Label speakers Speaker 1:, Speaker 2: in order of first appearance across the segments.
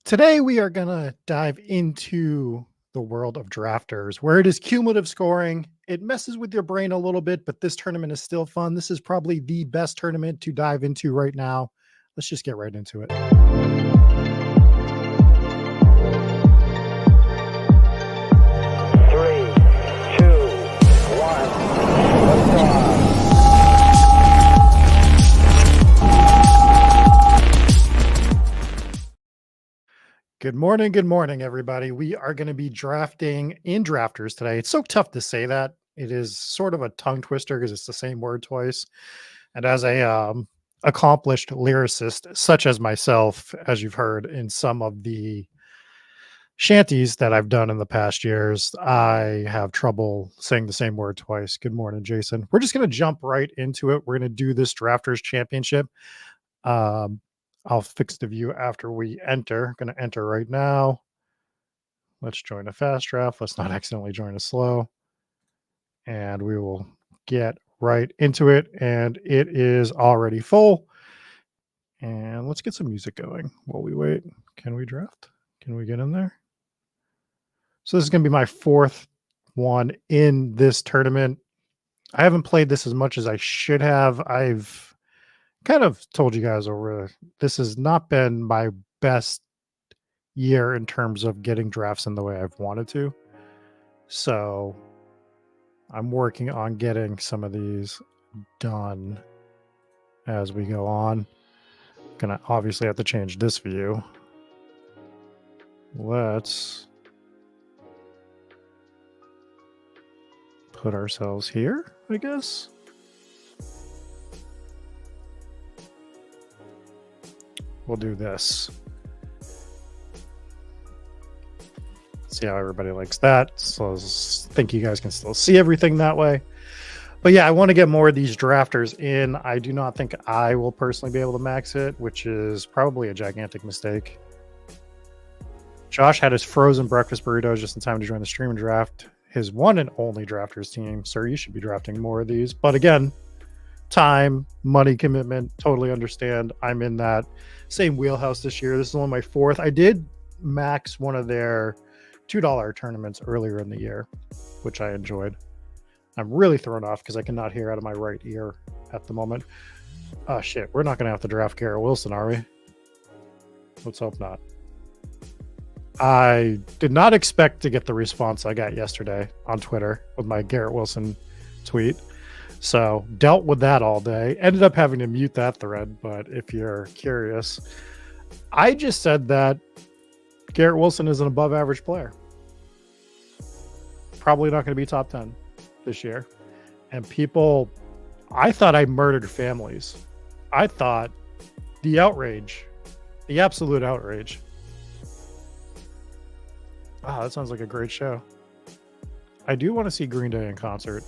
Speaker 1: Today, we are going to dive into the world of drafters where it is cumulative scoring. It messes with your brain a little bit, but this tournament is still fun. This is probably the best tournament to dive into right now. Let's just get right into it.
Speaker 2: Three, two, one. Liftoff.
Speaker 1: Good morning, everybody. We are going to be drafting in drafters today. It's so tough to say that. It is sort of a tongue twister because it's the same word twice. And as a accomplished lyricist, such as myself, as you've heard in some of the shanties that I've done in the past years, I have trouble saying the same word twice. Good morning, Jason. We're just going to jump right into it. We're going to do this drafters championship. I'll fix the view after we enter. Going to enter right now. Let's join a fast draft. Let's not accidentally join a slow. And we will get right into it. And it is already full. And let's get some music going while we wait. Can we draft? Can we get in there? So this is going to be my fourth one in this tournament. I haven't played this as much as I should have. I've kind of told you guys over, this has not been my best year in terms of getting drafts in the way I've wanted to. So I'm working on getting some of these done as we go on. Gonna obviously have to change this view. Let's put ourselves here, I guess. We'll do this. See how everybody likes that. So I think you guys can still see everything that way. But yeah, I want to get more of these drafters in. I do not think I will personally be able to max it, which is probably a gigantic mistake. Josh had his frozen breakfast burritos just in time to join the stream and draft his one and only drafters team. Sir, you should be drafting more of these. But again, time, money commitment, totally understand. I'm in that same wheelhouse this year. This is only my fourth. I did max one of their $2 tournaments earlier in the year, which I enjoyed. I'm really thrown off because I cannot hear out of my right ear at the moment. Oh shit, we're not going to have to draft Garrett Wilson, are we? Let's hope not. I did not expect to get the response I got yesterday on Twitter with my Garrett Wilson tweet. So dealt with that all day. Ended up having to mute that thread, but if you're curious, I just said that Garrett Wilson is an above average player. Probably not going to be top 10 this year. And people, I thought I murdered families. I thought the outrage, the absolute outrage. Wow, that sounds like a great show. I do want to see Green Day in concert.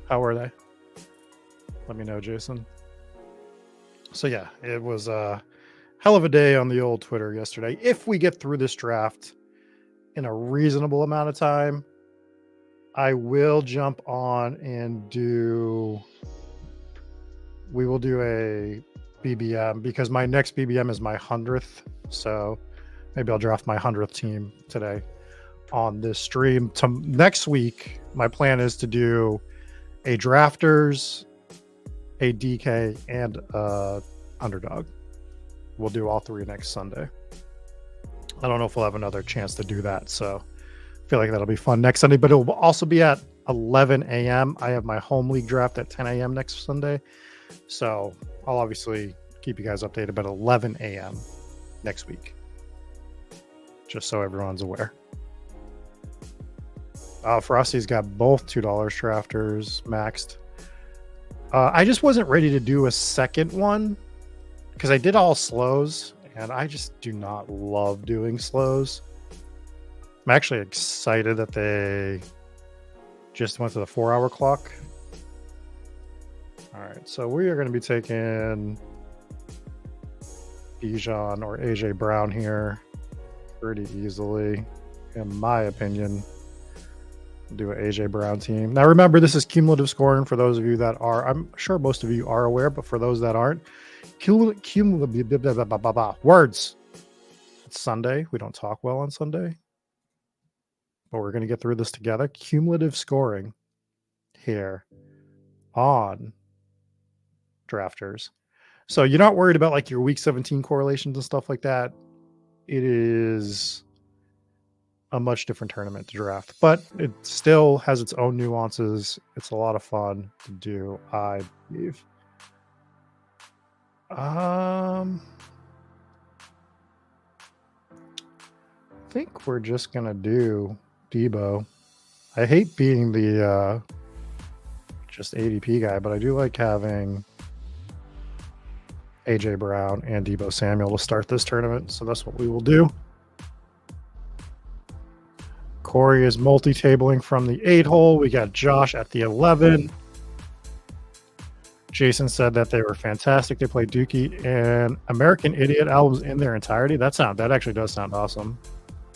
Speaker 1: How are they? Let me know, Jason. So yeah, it was a hell of a day on the old Twitter yesterday. If we get through this draft in a reasonable amount of time, I will jump on and we will do a BBM because my next BBM is my 100th. So maybe I'll draft my 100th team today on this stream. Next week, my plan is to do a drafters, a DK, and a underdog. We'll do all three next Sunday. I don't know if we'll have another chance to do that, so I feel like that'll be fun next Sunday, but it will also be at 11 a.m. I have my home league draft at 10 a.m. next Sunday, so I'll obviously keep you guys updated about 11 a.m. next week, just so everyone's aware. Frosty's got both $2 drafters maxed. I just wasn't ready to do a second one because I did all slows and I just do not love doing slows. I'm actually excited that they just went to the 4-hour clock. All right, so we are going to be taking Bijan or AJ Brown here pretty easily, in my opinion. Do an AJ Brown team. Now remember, this is cumulative scoring for those of you that are, I'm sure most of you are aware, but for those that aren't, cumulative words. It's Sunday. We don't talk well on Sunday, but we're going to get through this together. Cumulative scoring here on drafters. So you're not worried about like your week 17 correlations and stuff like that. It is a much different tournament to draft, but it still has its own nuances. It's a lot of fun to do, I believe. I think we're just gonna do Debo. I hate being the just ADP guy, but I do like having AJ Brown and Debo Samuel to start this tournament, so that's what we will do. Corey is multi-tabling from the 8 hole. We got Josh at the 11. Jason said that they were fantastic. They played Dookie and American Idiot albums in their entirety. That actually does sound awesome.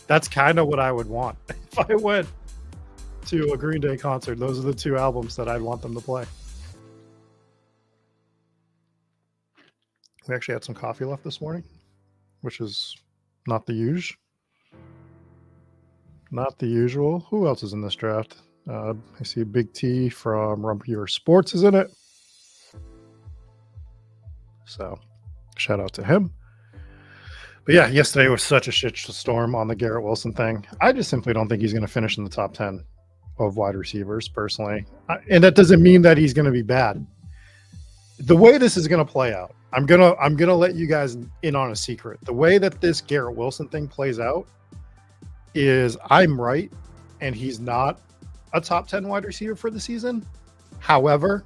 Speaker 1: That's kind of what I would want if I went to a Green Day concert. Those are the 2 albums that I'd want them to play. We actually had some coffee left this morning, which is not the usual. Not the usual. Who else is in this draft? I see Big T from Rumpier Sports is in it. So shout out to him. But yeah, yesterday was such a shitstorm on the Garrett Wilson thing. I just simply don't think he's going to finish in the top 10 of wide receivers personally. And that doesn't mean that he's going to be bad. The way this is going to play out, I'm going to let you guys in on a secret. The way that this Garrett Wilson thing plays out is I'm right and he's not a top 10 wide receiver for the season. However,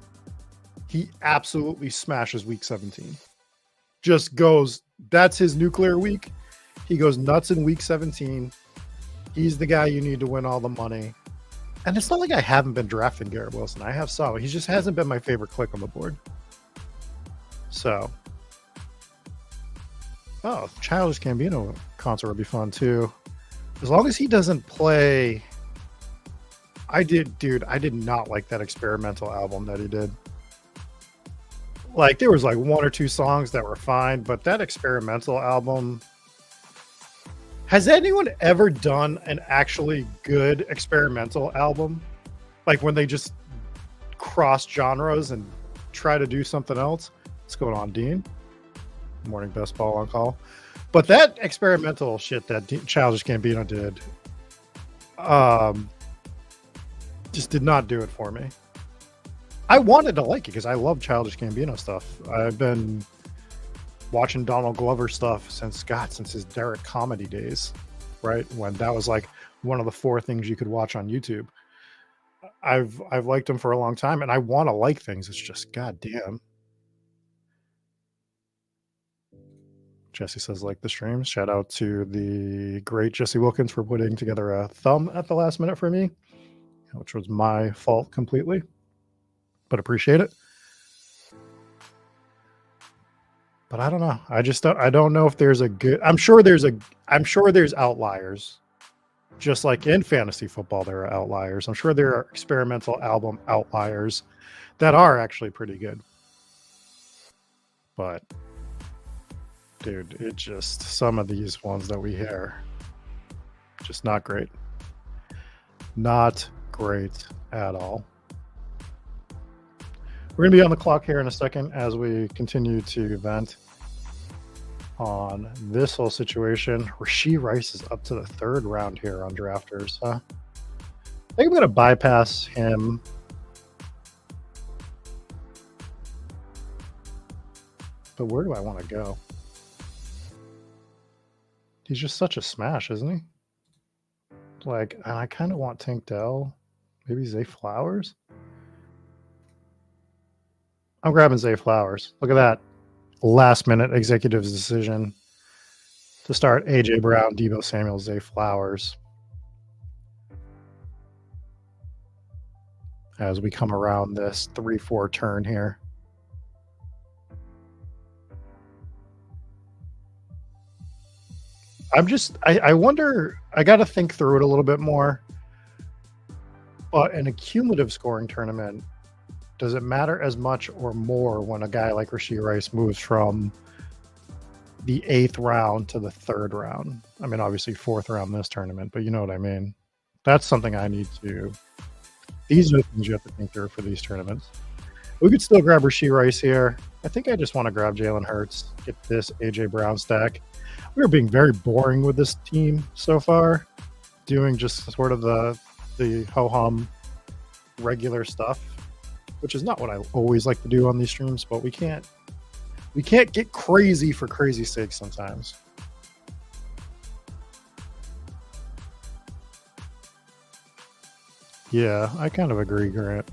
Speaker 1: he absolutely smashes week 17. Just goes, that's his nuclear week. He goes nuts in week 17. He's the guy you need to win all the money. And it's not like I haven't been drafting Garrett Wilson. I have some. He just hasn't been my favorite click on the board. So, Childish Gambino concert would be fun too. As long as he doesn't play. I did not like that experimental album that he did. Like, there was like 1 or 2 songs that were fine, but that experimental album. Has anyone ever done an actually good experimental album? Like when they just cross genres and try to do something else? What's going on, Dean? Morning best ball on call. But that experimental shit that Childish Gambino did just did not do it for me. I wanted to like it because I love Childish Gambino stuff. I've been watching Donald Glover stuff since his Derek comedy days, right? When that was like one of the 4 things you could watch on YouTube. I've liked him for a long time and I want to like things. It's just goddamn. Jesse says, like the streams. Shout out to the great Jesse Wilkins for putting together a thumb at the last minute for me, which was my fault completely, but appreciate it. But I don't know. I don't know if there's a good, I'm sure there's outliers. Just like in fantasy football, there are outliers. I'm sure there are experimental album outliers that are actually pretty good. But dude, it just, some of these ones that we hear, just not great. Not great at all. We're going to be on the clock here in a second as we continue to vent on this whole situation. Rashee Rice is up to the 3rd round here on drafters. I think I'm going to bypass him. But where do I want to go? He's just such a smash, isn't he? Like, I kind of want Tank Dell. Maybe Zay Flowers. I'm grabbing Zay Flowers. Look at that. Last minute executive's decision to start AJ Brown, Debo Samuel, Zay Flowers. As we come around this 3-4 turn here. I wonder, I got to think through it a little bit more. But in a cumulative scoring tournament, does it matter as much or more when a guy like Rashee Rice moves from the 8th round to the 3rd round. I mean, obviously 4th round this tournament, but you know what I mean. That's something I need to. These are the things you have to think through for these tournaments. We could still grab Rashee Rice here. I think I just want to grab Jalen Hurts, get this AJ Brown stack. We are being very boring with this team so far, doing just sort of the ho-hum regular stuff, which is not what I always like to do on these streams, but we can't get crazy for crazy sake sometimes. Yeah, I kind of agree, Grant.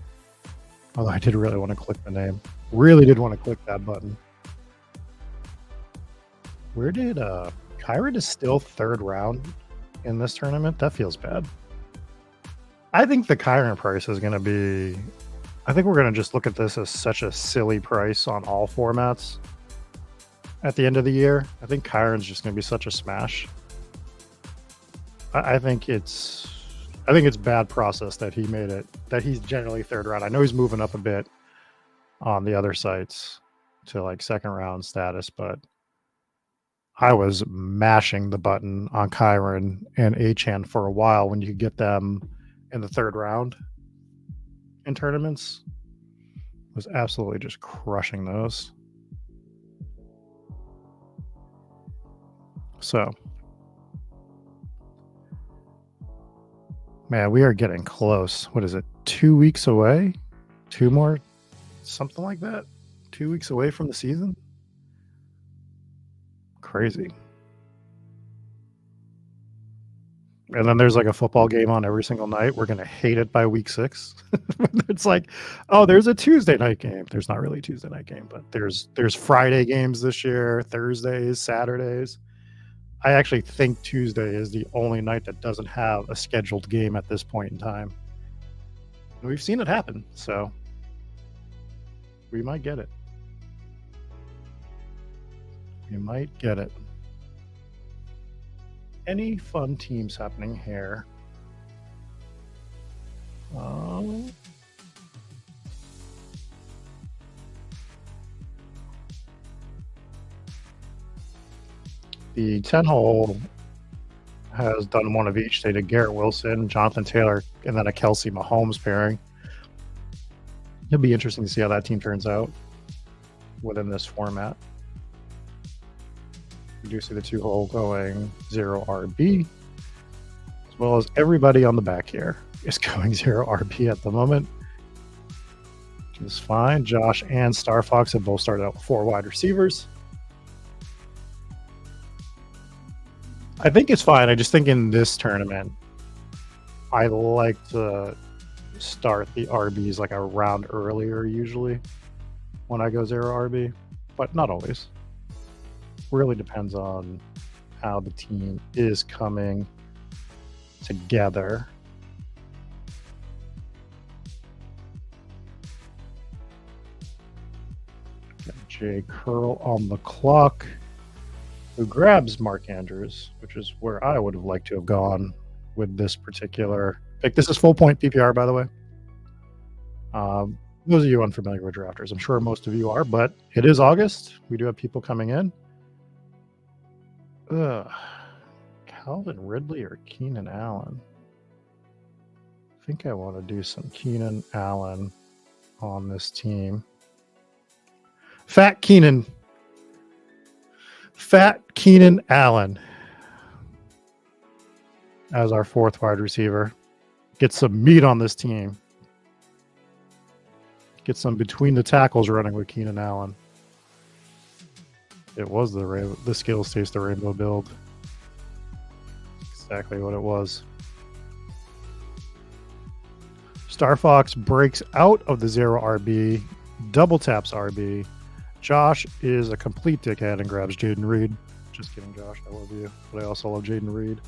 Speaker 1: Although I did really want to click the name. Really did want to click that button. Where did Kyron is still 3rd round in this tournament? That feels bad. I think the Kyron price is going to be... I think we're going to just look at this as such a silly price on all formats at the end of the year. I think Kyron's just going to be such a smash. I think it's bad process that he made it, that he's generally 3rd round. I know he's moving up a bit on the other sites to like 2nd round status, but I was mashing the button on Kyron and Achane for a while when you could get them in the 3rd round in tournaments. Was absolutely just crushing those. So, man, we are getting close. What is it? 2 weeks away? 2 more? Something like that? 2 weeks away from the season? Crazy. And then there's like a football game on every single night. We're going to hate it by week 6. It's like, oh, there's a Tuesday night game. There's not really a Tuesday night game, but there's Friday games this year, Thursdays, Saturdays. I actually think Tuesday is the only night that doesn't have a scheduled game at this point in time. And we've seen it happen, so we might get it. We might get it. Any fun teams happening here? The 10-hole has done one of each. They did Garrett Wilson, Jonathan Taylor, and then a Kelsey Mahomes pairing. It'll be interesting to see how that team turns out within this format. We do see the 2-hole going 0 RB, as well as everybody on the back here is going 0 RB at the moment, which is fine. Josh and Star Fox have both started out with 4 wide receivers. I think it's fine. I just think in this tournament, I like to start the RBs like a round earlier usually when I go 0 RB, but not always. Really depends on how the team is coming together. Got Jay Curl on the clock, who grabs Mark Andrews, which is where I would have liked to have gone with this particular pick. This is full point PPR, by the way. Those of you unfamiliar with drafters, I'm sure most of you are, but it is August. We do have people coming in. Calvin Ridley or Keenan Allen? I think I want to do some Keenan Allen on this team. Fat Keenan Allen as our 4th wide receiver. Get some meat on this team. Get some between the tackles running with Keenan Allen. It was the skills taste the rainbow build. Exactly what it was. Star Fox breaks out of the 0 RB, double taps RB. Josh is a complete dickhead and grabs Jaden Reed. Just kidding, Josh. I love you. But I also love Jaden Reed.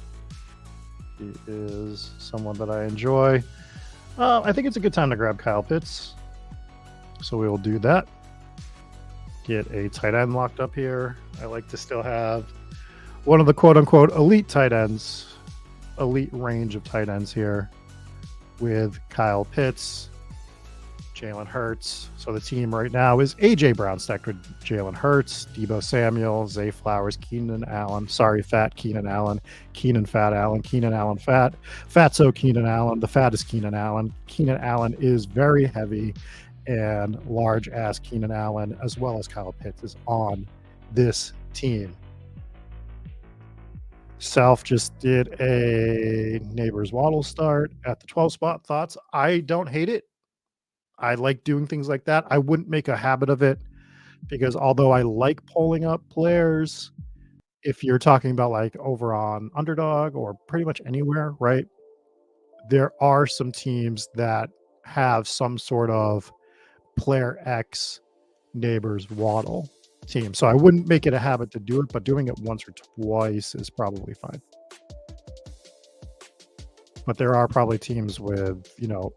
Speaker 1: He is someone that I enjoy. I think it's a good time to grab Kyle Pitts. So we will do that. Get a tight end locked up here. I like to still have one of the quote-unquote elite tight ends, elite range of tight ends here with Kyle Pitts, Jalen Hurts. So the team right now is A.J. Brown stacked with Jalen Hurts, Deebo Samuel, Zay Flowers, Keenan Allen. Sorry, Fat Keenan Allen. Keenan Fat Allen. Keenan Allen Fat. Fatso Keenan Allen. The fat is Keenan Allen. Keenan Allen is very heavy, and large ass Keenan Allen, as well as Kyle Pitts, is on this team. Self just did a Neighbors Waddle start at the 12 spot. Thoughts? I don't hate it. I like doing things like that. I wouldn't make a habit of it because although I like pulling up players, if you're talking about like over on Underdog or pretty much anywhere, right? There are some teams that have some sort of player X Neighbors Waddle team. So I wouldn't make it a habit to do it, but doing it once or twice is probably fine. But there are probably teams with,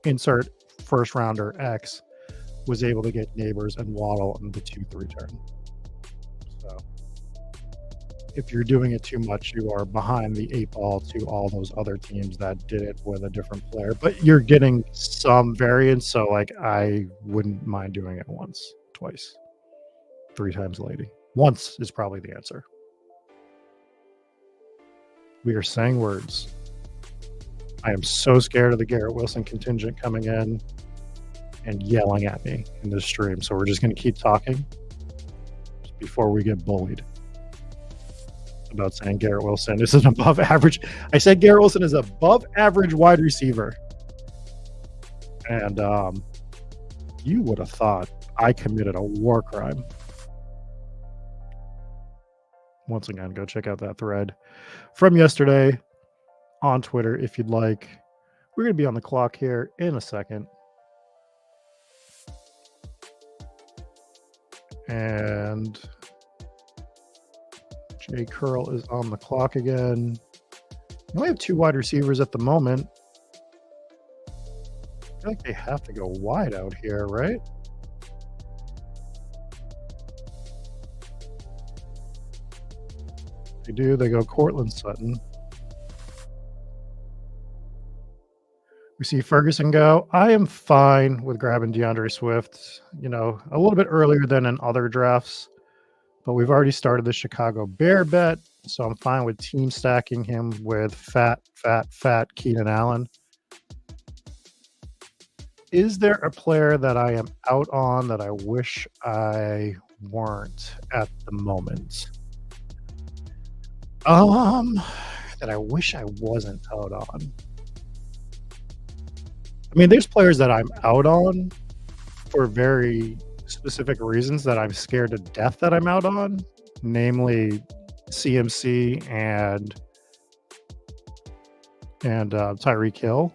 Speaker 1: insert first rounder X was able to get Neighbors and Waddle in the 2-3 turn. So if you're doing it too much, you are behind the 8 ball to all those other teams that did it with a different player. But you're getting some variance, so like I wouldn't mind doing it once, twice, 3 times lady. Once is probably the answer. We are saying words. I am so scared of the Garrett Wilson contingent coming in and yelling at me in this stream. So we're just going to keep talking before we get bullied about saying Garrett Wilson is an above average. I said Garrett Wilson is above average wide receiver. And you would have thought I committed a war crime. Once again, go check out that thread from yesterday on Twitter if you'd like. We're going to be on the clock here in a second. And Jay Curl is on the clock again. We only have 2 wide receivers at the moment. I feel like they have to go wide out here, right? They do. They go Cortland Sutton. We see Ferguson go. I am fine with grabbing DeAndre Swift, a little bit earlier than in other drafts, but we've already started the Chicago Bear bet, so I'm fine with team stacking him with fat Keenan Allen. Is there a player that I am out on that I wish I weren't at the moment? That I wish I wasn't out on. I mean, there's players that I'm out on for very specific reasons that I'm scared to death that I'm out on, namely CMC and Tyreek Hill.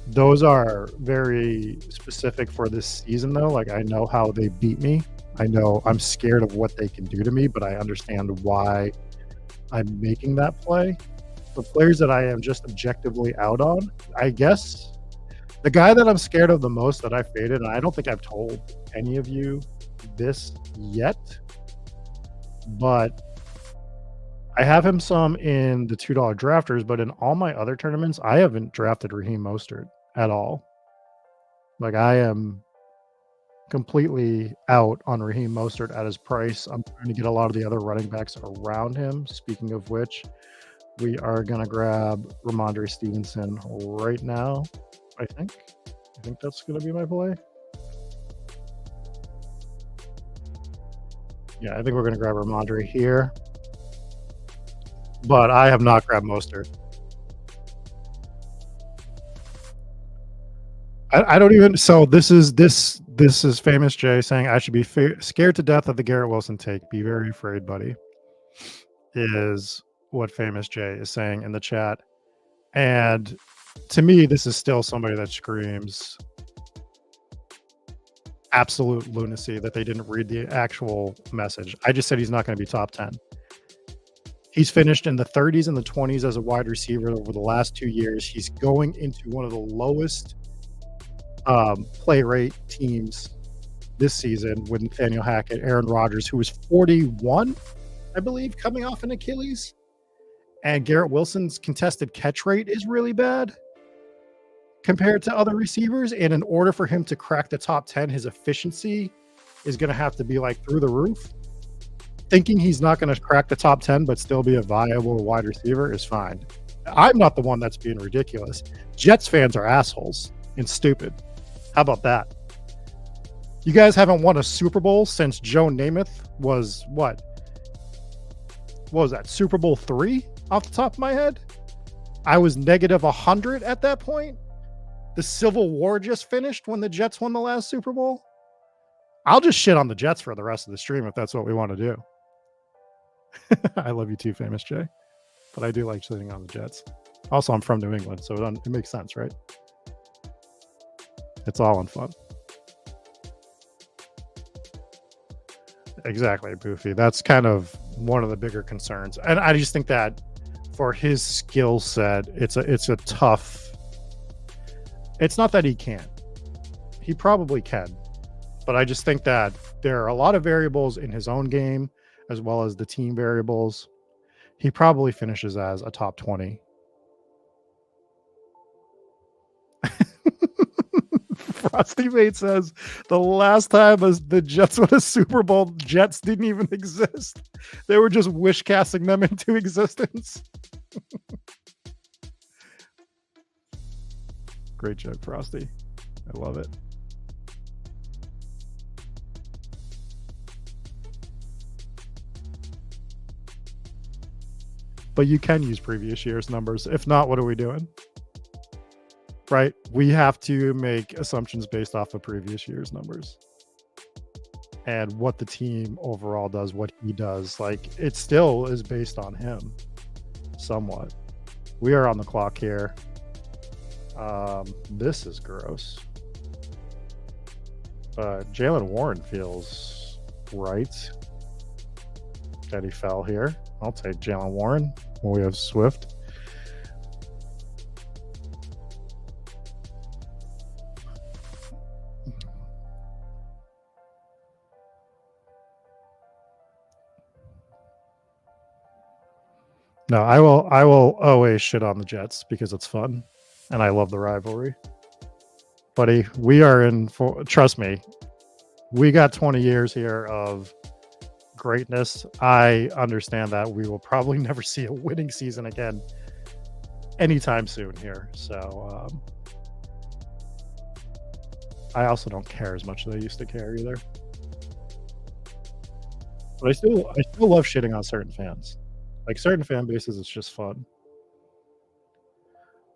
Speaker 1: Those are very specific for this season, though. Like, I know how they beat me. I know I'm scared of what they can do to me, but I understand why I'm making that play. The players that I am just objectively out on, I guess the guy that I'm scared of the most that I faded, and I don't think I've told any of you this yet, but I have him some in the $2 drafters, but in all my other tournaments, I haven't drafted Raheem Mostert at all. Like, I am completely out on Raheem Mostert at his price. I'm trying to get a lot of the other running backs around him. Speaking of which, we are going to grab Ramondre Stevenson right now. I think that's going to be my play. Yeah, I think we're going to grab Ramondre here. But I have not grabbed Mostert. I don't even. So this is Famous Jay saying I should be scared to death of the Garrett Wilson take. Be very afraid, buddy. Is what Famous Jay is saying in the chat. And to me, this is still somebody that screams absolute lunacy that they didn't read the actual message. I just said he's not going to be top 10. He's finished in the 30s and the 20s as a wide receiver over the last 2 years. He's going into one of the lowest play rate teams this season with Nathaniel Hackett, Aaron Rodgers, who was 41, I believe, coming off an Achilles. And Garrett Wilson's contested catch rate is really bad. compared to other receivers. And in order for him to crack the top 10, his efficiency is going to have to be like through the roof. Thinking he's not going to crack the top 10, but still be a viable wide receiver is fine. I'm not the one that's being ridiculous. Jets fans are assholes and stupid. How about that? You guys haven't won a Super Bowl since Joe Namath was what? What was that? Super Bowl 3 off the top of my head? I was negative 100 at that point. The Civil War just finished when the Jets won the last Super Bowl. I'll just shit on the Jets for the rest of the stream if that's what we want to do. I love you too, Famous Jay. But I do like shitting on the Jets. Also, I'm from New England, so it makes sense, right? It's all in fun. Exactly, Boofy. That's kind of one of the bigger concerns. And I just think that for his skill set, it's a tough... It's not that he can't. He probably can. But I just think that there are a lot of variables in his own game, as well as the team variables. He probably finishes as a top 20. Frosty Mate says the last time the Jets won a Super Bowl, Jets didn't even exist. They were just wish casting them into existence. Great joke, Frosty. I love it. But you can use previous year's numbers. If not, what are we doing? Right? We have to make assumptions based off of previous year's numbers. And what the team overall does, what he does. Like, it still is based on him. Somewhat. We are on the clock here. This is gross. But Jalen Warren feels right. That he fell here. I'll take Jalen Warren. We have Swift. No, I will always shit on the Jets because it's fun and I love the rivalry. Buddy, we are in for, trust me, we got 20 years here of greatness. I understand that we will probably never see a winning season again anytime soon here. So I also don't care as much as I used to care either. But I still love shitting on certain fans. Like certain fan bases, it's just fun.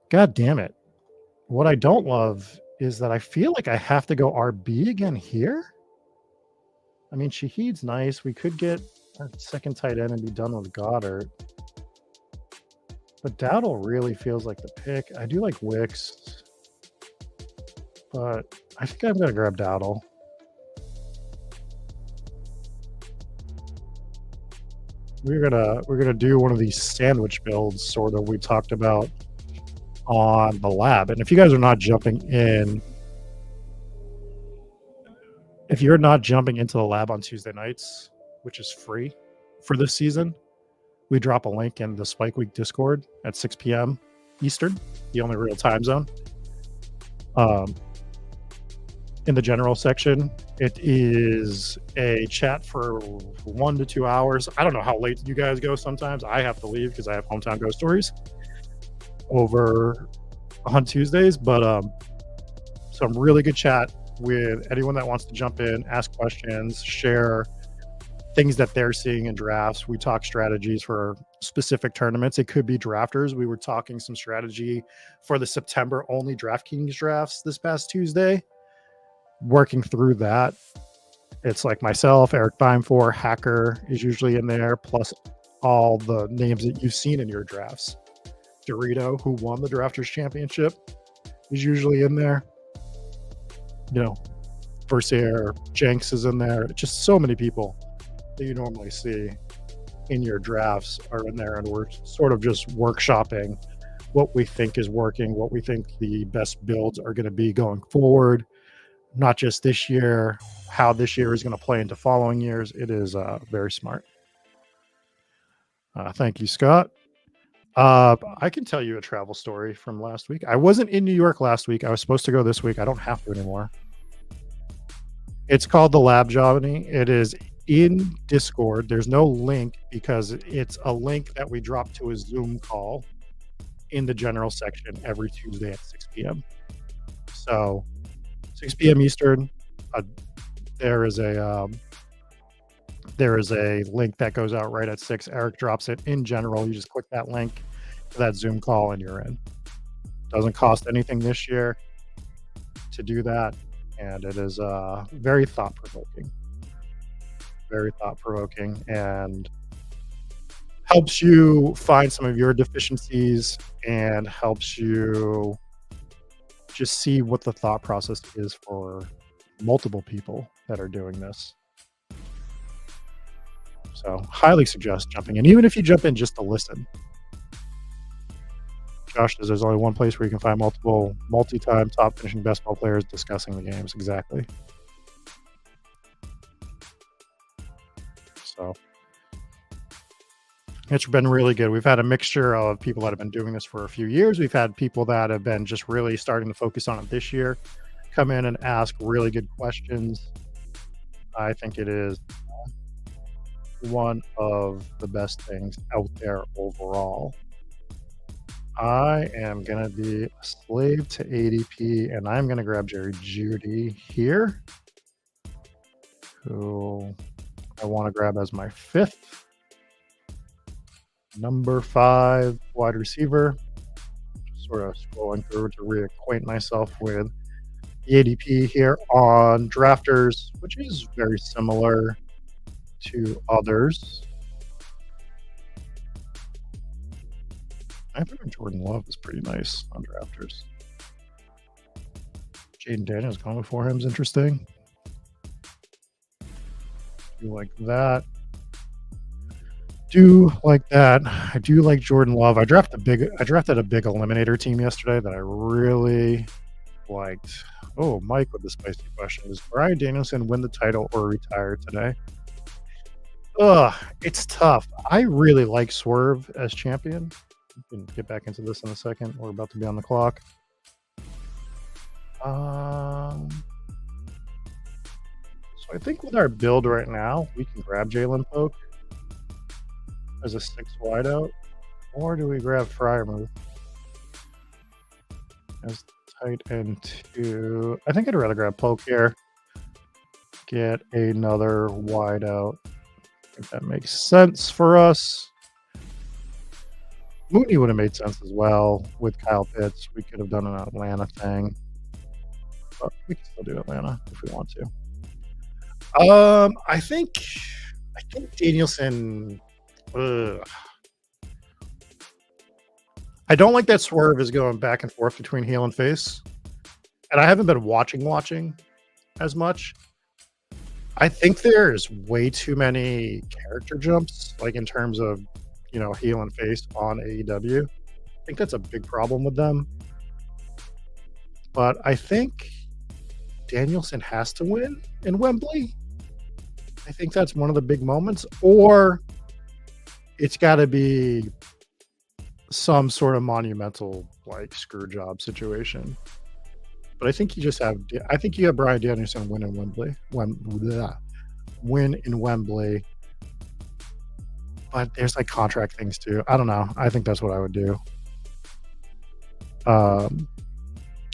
Speaker 1: God damn it. What I don't love is that I feel like I have to go RB again here. I mean, Shaheed's nice. We could get our second tight end and be done with Goddard. But Dowdle really feels like the pick. I do like Wicks. But I think I'm going to grab Dowdle. We're gonna do one of these sandwich builds, sort of, we talked about on the lab. And if you guys are not jumping in, if you're not jumping into the lab on Tuesday nights, which is free for this season, we drop a link in the Spike Week Discord at 6 p.m. Eastern, the only real time zone. In the general section, it is a chat for 1 to 2 hours. I don't know how late you guys go sometimes. I have to leave because I have hometown ghost stories over on Tuesdays, but some really good chat with anyone that wants to jump in, ask questions, share things that they're seeing in drafts. We talk strategies for specific tournaments. It could be drafters. We were talking some strategy for the September only DraftKings drafts this past Tuesday. Working through that. It's like myself, Eric Bimefor, Hacker is usually in there, plus all the names that you've seen in your drafts. Dorito, who won the Drafters Championship, is usually in there. You know, Versaire, Jenks is in there. Just so many people that you normally see in your drafts are in there, and we're sort of just workshopping what we think is working, what we think the best builds are going to be going forward. Not just this year, how this year is going to play into following years. It is very smart. Thank you, Scott. I can tell you a travel story from last week. I wasn't in New York last week. I was supposed to go this week. I don't have to anymore. It's called the Lab Johnny. It is in Discord. There's no link because it's a link that we drop to a Zoom call in the general section every Tuesday at 6 p.m. So 6 p.m. Eastern, uh, there is a link that goes out right at 6. Eric drops it in general. You just click that link to that Zoom call and you're in. Doesn't cost anything this year to do that, and it is very thought provoking. Very thought provoking, and helps you find some of your deficiencies and helps you just see what the thought process is for multiple people that are doing this. So highly suggest jumping in, even if you jump in just to listen. Josh says there's only one place where you can find multiple multi-time top finishing best ball players discussing the games. Exactly. So it's been really good. We've had a mixture of people that have been doing this for a few years. We've had people that have been just really starting to focus on it this year, come in and ask really good questions. I think it is one of the best things out there overall. I am going to be a slave to ADP, and I'm going to grab Jerry Judy here, who I want to grab as my 5th. Number 5 wide receiver. Just sort of scrolling through to reacquaint myself with the ADP here on Drafters, which is very similar to others. I think Jordan Love is pretty nice on Drafters. Jaden Daniels going before him is interesting. Do like that. Do like that. I do like Jordan Love. I drafted a big eliminator team yesterday that I really liked. Oh, Mike with the spicy question. Does Bryan Danielson win the title or retire today? It's tough. I really like Swerve as champion. We can get back into this in a second. We're about to be on the clock. So I think with our build right now, we can grab Jalen Poke as a 6 wideout, or do we grab Fryermuth as tight end 2? I think I'd rather grab Poke here. Get another wideout. I think that makes sense for us. Mooney would have made sense as well with Kyle Pitts. We could have done an Atlanta thing, but we can still do Atlanta if we want to. I think Danielson. I don't like that Swerve is going back and forth between heel and face, and I haven't been watching as much. I think there's way too many character jumps, like in terms of heel and face on AEW. I think that's a big problem with them. But I think Danielson has to win in Wembley. I think that's one of the big moments, or it's got to be some sort of monumental like screw job situation. But I think you have Bryan Danielson win in Wembley. Win in Wembley. But there's like contract things too. I don't know. I think that's what I would do.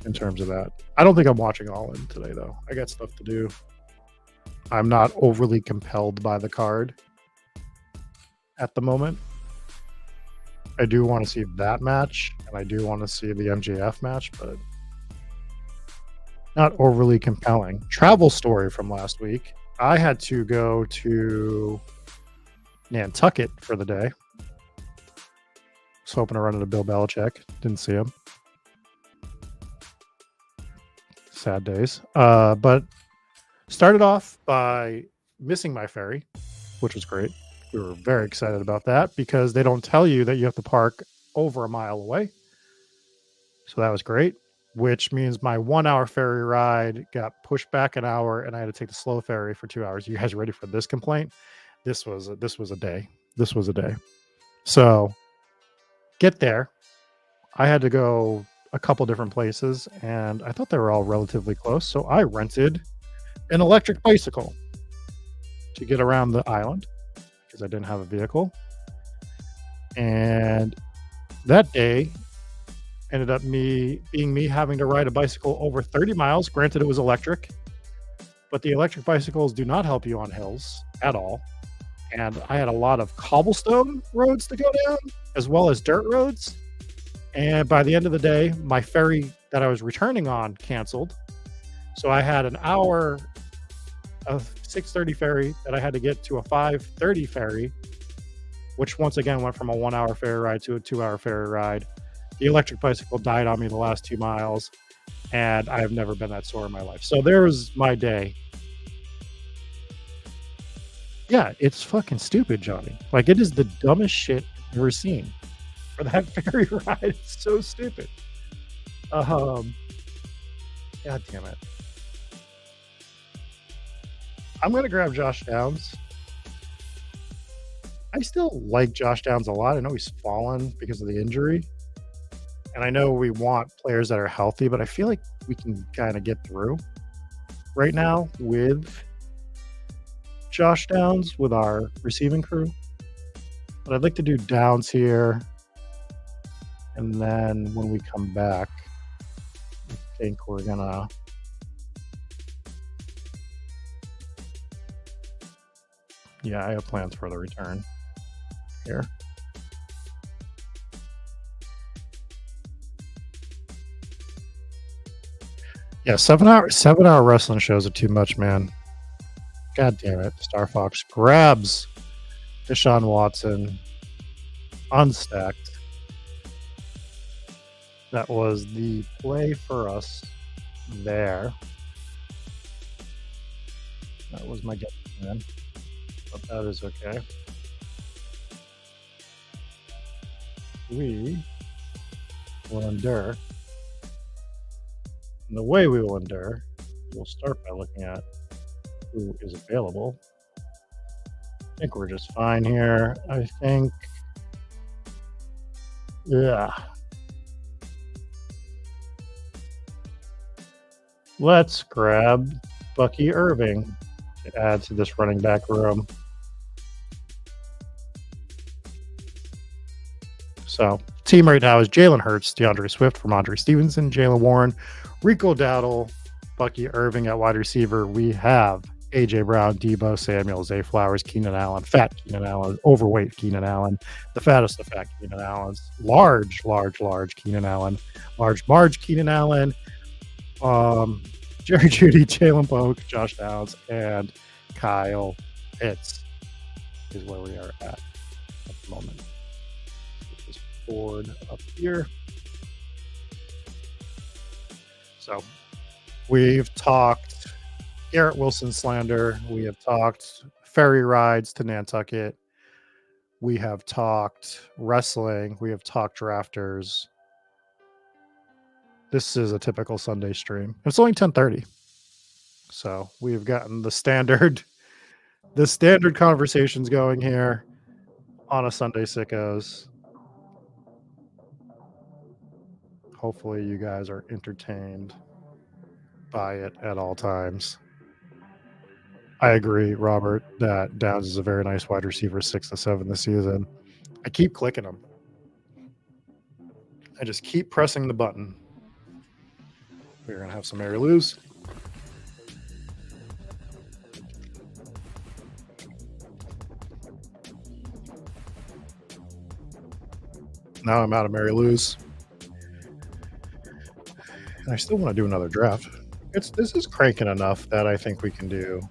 Speaker 1: In terms of that. I don't think I'm watching All In today though. I got stuff to do. I'm not overly compelled by the card at the moment. I do want to see that match, and I do want to see the MJF match, but not overly compelling. Travel story from last week. I had to go to Nantucket for the day. Was hoping to run into Bill Belichick. Didn't see him. Sad days. But started off by missing my ferry, which was great. We were very excited about that because they don't tell you that you have to park over a mile away. So that was great, which means my 1 hour ferry ride got pushed back an hour and I had to take the slow ferry for 2 hours. You guys ready for this complaint? This was a day. So Get there. I had to go a couple different places, and I thought they were all relatively close. So I rented an electric bicycle to get around the island because I didn't have a vehicle. And that day ended up me having to ride a bicycle over 30 miles. Granted, it was electric, but the electric bicycles do not help you on hills at all. And I had a lot of cobblestone roads to go down, as well as dirt roads. And by the end of the day, my ferry that I was returning on canceled. So I had an hour of 6:30 ferry that I had to get to a 5:30 ferry, which once again went from a 1 hour ferry ride to a 2 hour ferry ride. The electric bicycle died on me the last 2 miles, and I have never been that sore in my life. So there was my day. Yeah, it's fucking stupid, Johnny. Like, it is the dumbest shit I've ever seen. For that ferry ride, it's so stupid. God damn it. I'm gonna grab Josh Downs. I still like Josh Downs a lot. I know he's fallen because of the injury. And I know we want players that are healthy, but I feel like we can kind of get through right now with Josh Downs with our receiving crew. But I'd like to do Downs here. And then when we come back, I think we're gonna I have plans for the return here. Yeah, 7-hour wrestling shows are too much, man. God damn it. Star Fox grabs Deshaun Watson unstacked. That was the play for us there. That was my game plan, but that is okay. We will endure. And the way we will endure, we'll start by looking at who is available. I think we're just fine here. I think, yeah. Let's grab Bucky Irving to add to this running back room. So, team right now is Jalen Hurts, DeAndre Swift, Ramondre Stevenson, Jalen Warren, Rico Dowdle, Bucky Irving at wide receiver. We have A.J. Brown, Debo Samuel, Zay Flowers, Keenan Allen, fat Keenan Allen, overweight Keenan Allen, the fattest of fat Keenan Allens, large Keenan Allen, large Keenan Allen, Jerry Jeudy, Jalen Polk, Josh Downs, and Kyle Pitts is where we are at the moment. Put this board up here. So we've talked Garrett Wilson slander. We have talked ferry rides to Nantucket. We have talked wrestling. We have talked drafters. This is a typical Sunday stream. It's only 10:30. So we've gotten the standard conversations going here on a Sunday Sickos. Hopefully you guys are entertained by it at all times. I agree, Robert, that Downs is a very nice wide receiver, 6 to 7 this season. I keep clicking him. I just keep pressing the button. We're going to have some Mary Lou's. Now I'm out of Mary Lou's. And I still want to do another draft. This is cranking enough that I think we can do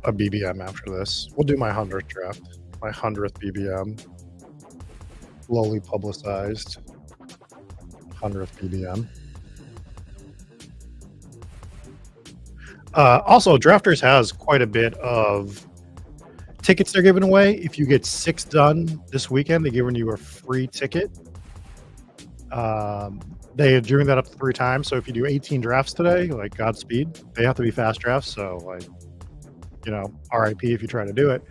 Speaker 1: a BBM after this. We'll do my 100th draft, my 100th BBM. Lowly publicized 100th BBM. Also, Drafters has quite a bit of tickets they're giving away. If you get 6 done this weekend, they're giving you a free ticket. They are doing that up to 3 times. So if you do 18 drafts today, like Godspeed, they have to be fast drafts. So like, RIP if you try to do it.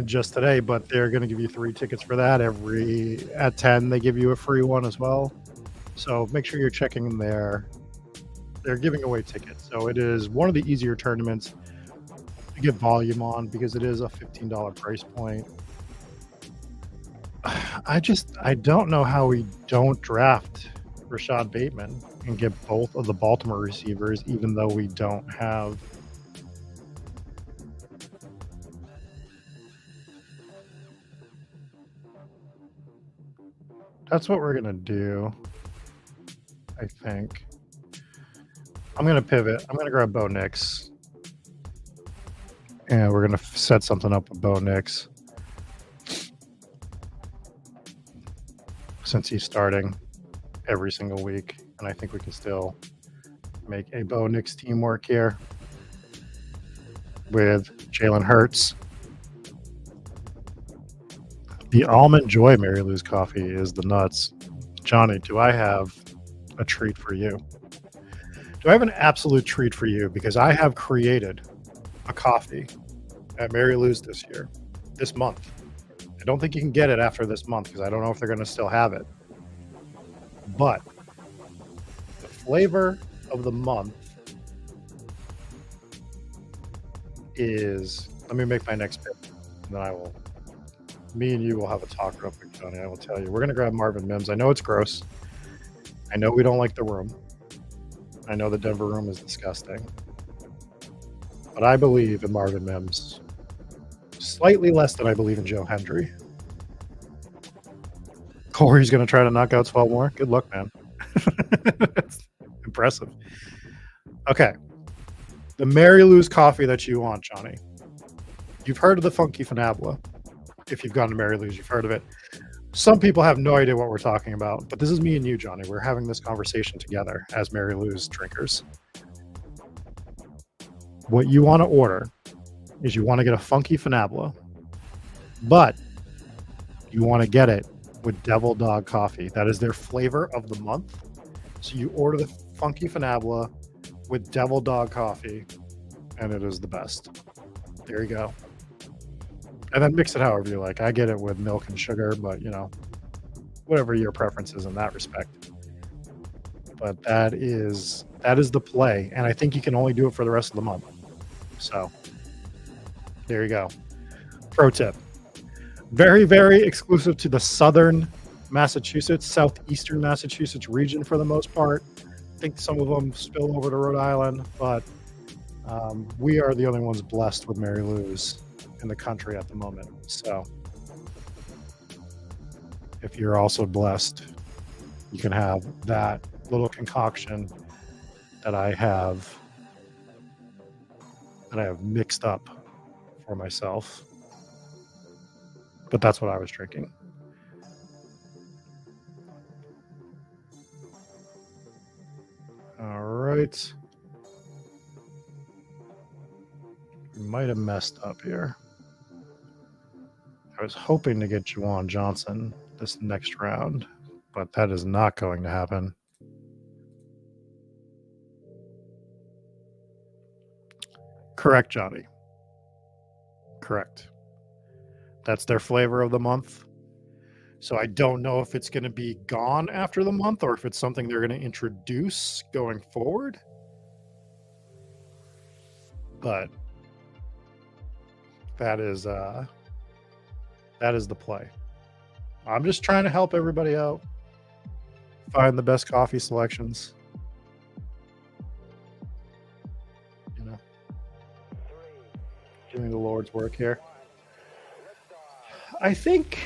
Speaker 1: just today, but they're going to give you 3 tickets for that. At 10, they give you a free one as well. So make sure you're checking them there. They're giving away tickets. So it is one of the easier tournaments to get volume on because it is a $15 price point. I don't know how we don't draft Rashad Bateman and get both of the Baltimore receivers, even though we don't have. That's what we're going to do, I think. I'm going to pivot. I'm going to grab Bo Nix. And we're going to set something up with Bo Nix. Since he's starting every single week. And I think we can still make a Bo Nix team work here with Jalen Hurts. The Almond Joy Mary Lou's coffee is the nuts. Johnny, do I have a treat for you? Do I have an absolute treat for you? Because I have created a coffee at Mary Lou's this month. I don't think you can get it after this month because I don't know if they're going to still have it. But the flavor of the month is, let me make my next pick, and then me and you will have a talk real quick, Johnny. I will tell you. We're going to grab Marvin Mims. I know it's gross. I know we don't like the room. I know the Denver room is disgusting. But I believe in Marvin Mims slightly less than I believe in Joe Hendry. Corey's going to try to knock out 12 more. Good luck, man. That's impressive. Okay. The Mary Lou's coffee that you want, Johnny. You've heard of the Funky Fanabla. If you've gone to Mary Lou's, you've heard of it. Some people have no idea what we're talking about, but this is me and you, Johnny. We're having this conversation together as Mary Lou's drinkers. What you want to order is you want to get a Funky Fanabla, but you want to get it with Devil Dog coffee. That is their flavor of the month. So you order the Funky Fanabla with Devil Dog coffee, and it is the best. There you go. And then mix it however you like. I get it with milk and sugar, but whatever your preference is in that respect. But that is the play, and I think you can only do it for the rest of the month. So there you go. Pro tip. Very, very exclusive to the southern Massachusetts, southeastern Massachusetts region for the most part. I think some of them spill over to Rhode Island, but we are the only ones blessed with Mary Lou's in the country at the moment. So if you're also blessed, you can have that little concoction that I have mixed up for myself. But that's what I was drinking. All right. We might have messed up here. I was hoping to get Juwan Johnson this next round, but that is not going to happen. Correct, Johnny. Correct. That's their flavor of the month. So I don't know if it's going to be gone after the month or if it's something they're going to introduce going forward. But that is the play. I'm just trying to help everybody out. Find the best coffee selections. Doing the Lord's work here. I think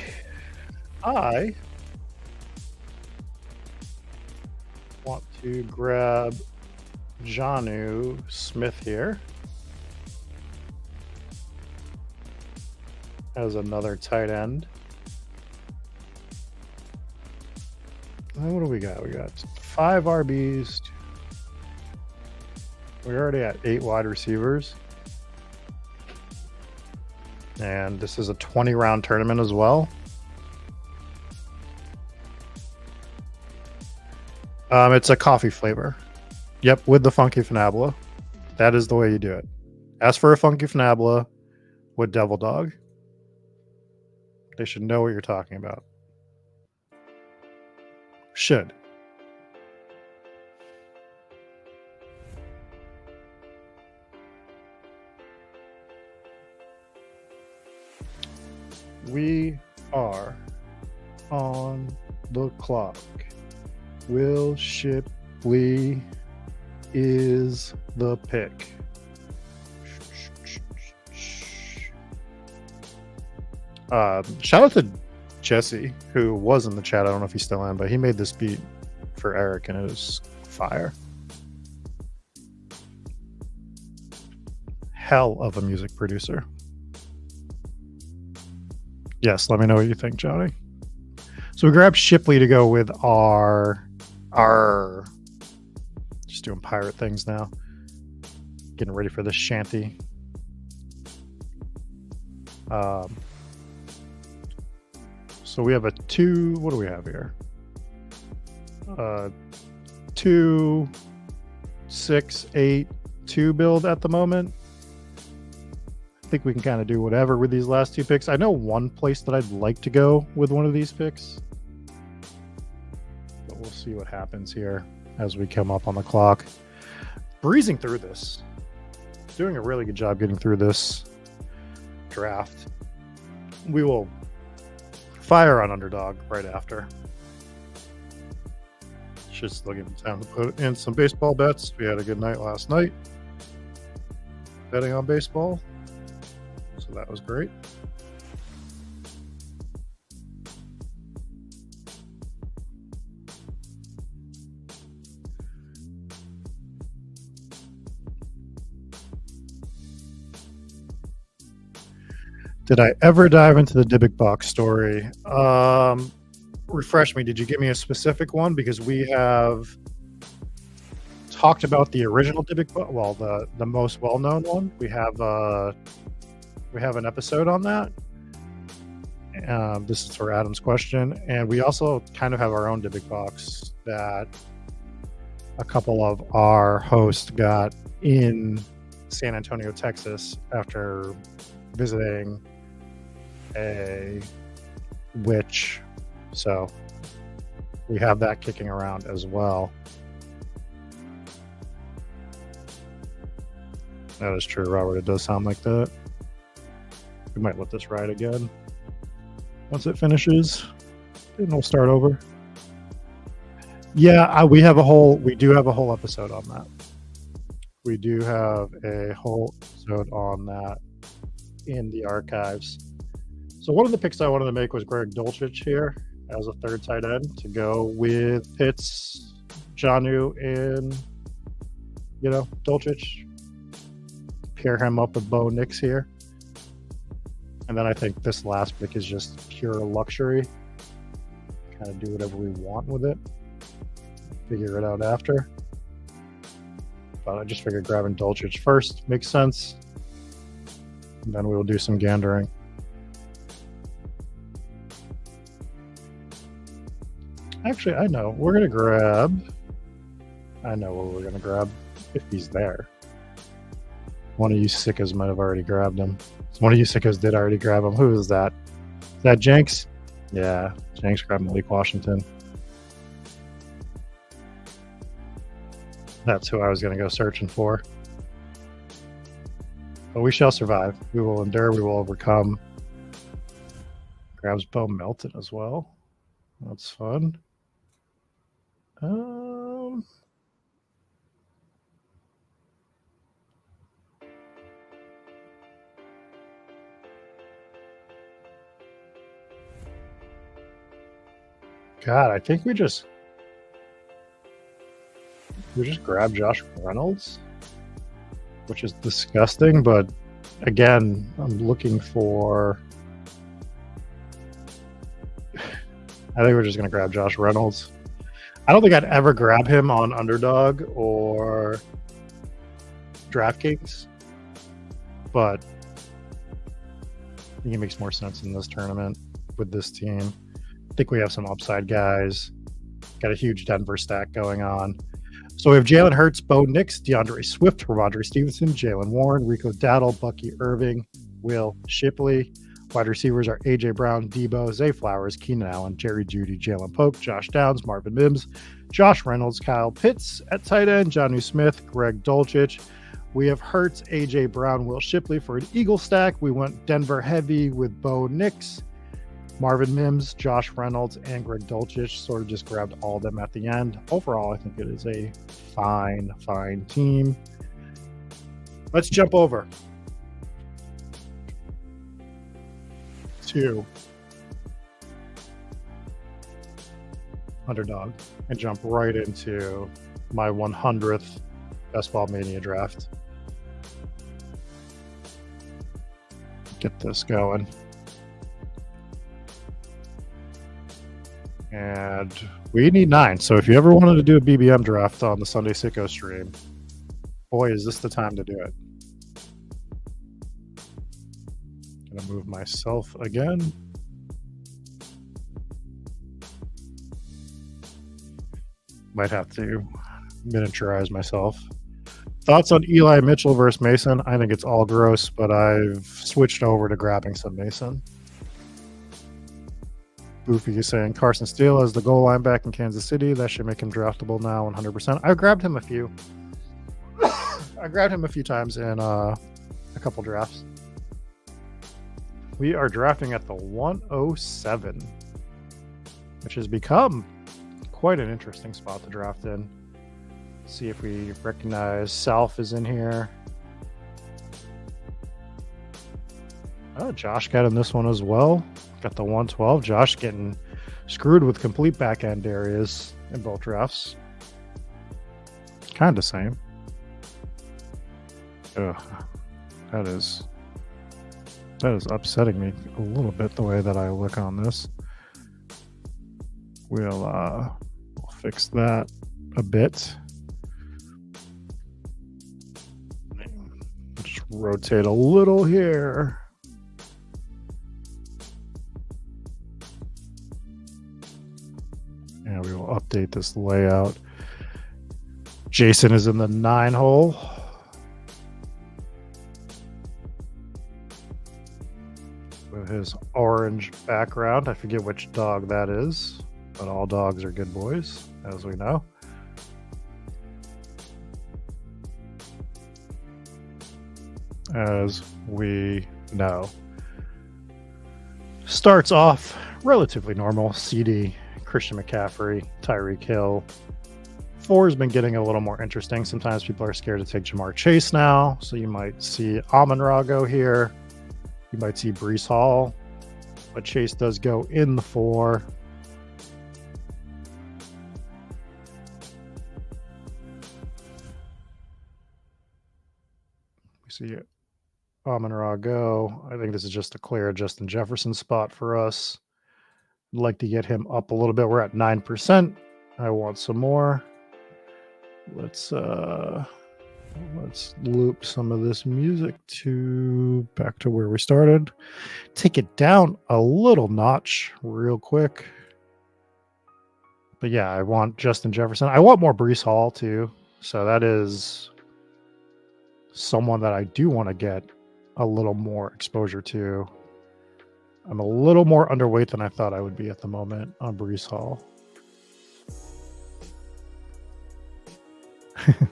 Speaker 1: I want to grab Jonnu Smith here as another tight end. And what do we got? We got 5 RBs. We're already at 8 wide receivers. And this is a 20-round tournament as well. It's a coffee flavor. Yep, with the Funky Fanabla. That is the way you do it. Ask for a Funky Fanabla with Devil Dog. They should know what you're talking about. Should. We are on the clock. Will Shipley is the pick. Shout out to Jesse, who was in the chat. I don't know if he's still in, but he made this beat for Eric, and it was fire. Hell of a music producer. Yes, let me know what you think, Johnny. So we grabbed Shipley to go with our just doing pirate things now. Getting ready for this shanty. So we have a 2, what do we have here? 2, 6, 8, 2 build at the moment. I think we can kind of do whatever with these last 2 picks. I know one place that I'd like to go with one of these picks, but we'll see what happens here as we come up on the clock. Breezing through this. Doing a really good job getting through this draft. We will fire on Underdog right after. Should still give me time to put in some baseball bets. We had a good night last night betting on baseball, so that was great. Did I ever dive into the Dybbuk box story? Refresh me. Did you give me a specific one? Because we have talked about the original Dybbuk box. Well, the most well-known one. We have an episode on that. This is for Adam's question, and we also kind of have our own Dybbuk box that a couple of our hosts got in San Antonio, Texas, after visiting a witch. So we have that kicking around as well. That is true, Robert. It does sound like that. We might let this ride again once it finishes, and we'll start over. Yeah, we do have a whole episode on that. We do have a whole episode on that in the archives. So one of the picks I wanted to make was Greg Dulcich here as a third tight end to go with Pitts, Jonnu, and Dulcich. Pair him up with Bo Nix here. And then I think this last pick is just pure luxury. Kind of do whatever we want with it. Figure it out after. But I just figured grabbing Dulcich first makes sense. And then we will do some gandering. Actually, I know. We're going to grab... I know what we're going to grab if he's there. One of you sickos might have already grabbed him. One of you sickos did already grab him. Who is that? Is that Jenks? Yeah, Jenks grabbed Malik Washington. That's who I was going to go searching for. But we shall survive. We will endure. We will overcome. Grabs Bo Melton as well. That's fun. God, I think we just grabbed Josh Reynolds, which is disgusting, but again, I'm looking for... I think we're just going to grab Josh Reynolds. I don't think I'd ever grab him on Underdog or DraftKings, but I think it makes more sense in this tournament with this team. I think we have some upside guys. Got a huge Denver stack going on. So we have Jalen Hurts, Bo Nix, DeAndre Swift, Ramondre Stevenson, Jalen Warren, Rico Dowdle, Bucky Irving, Will Shipley. Wide receivers are A.J. Brown, Debo, Zay Flowers, Keenan Allen, Jerry Jeudy, Jalen Pope, Josh Downs, Marvin Mims, Josh Reynolds, Kyle Pitts at tight end, Jonnu Smith, Greg Dulcich. We have Hurts, A.J. Brown, Will Shipley for an Eagle stack. We went Denver heavy with Bo Nix, Marvin Mims, Josh Reynolds, and Greg Dulcich. Sort of just grabbed all of them at the end. Overall, I think it is a fine team. Let's jump over to Underdog and jump right into my 100th Best Ball Mania draft. Get this going. And we need 9. So if you ever wanted to do a BBM draft on the Sunday Sicko stream, boy, is this the time to do it. Gonna move myself again. Might have to miniaturize myself. Thoughts on Eli Mitchell versus Mason? I think it's all gross, but I've switched over to grabbing some Mason. Goofy is saying Carson Steele as the goal line back in Kansas City. That should make him draftable now 100%. I've grabbed him a few. I grabbed him a few times in a couple drafts. We are drafting at the 107, which has become quite an interesting spot to draft in. See if we recognize Self is in here. Oh, Josh got in this one as well. Got the 112. Josh getting screwed with complete back end areas in both drafts. Kind of same. Ugh, that is upsetting me a little bit the way that I look on this. We'll fix that a bit. Just rotate a little here. And we will update this layout. Jason is in the 9 hole. With his orange background. I forget which dog that is, but all dogs are good boys, as we know. As we know. Starts off relatively normal. CD, Christian McCaffrey, Tyreek Hill. 4 has been getting a little more interesting. Sometimes people are scared to take Jamar Chase now, so you might see Amon-Ra go here. You might see Breece Hall, but Chase does go in the 4. We see Amon-Ra go. I think this is just a clear Justin Jefferson spot for us. I'd like to get him up a little bit. We're at 9%. I want some more. Let's loop some of this music to back to where we started. Take it down a little notch real quick. But yeah, I want Justin Jefferson. I want more Breece Hall too. So that is someone that I do want to get a little more exposure to. I'm a little more underweight than I thought I would be at the moment on Breece Hall.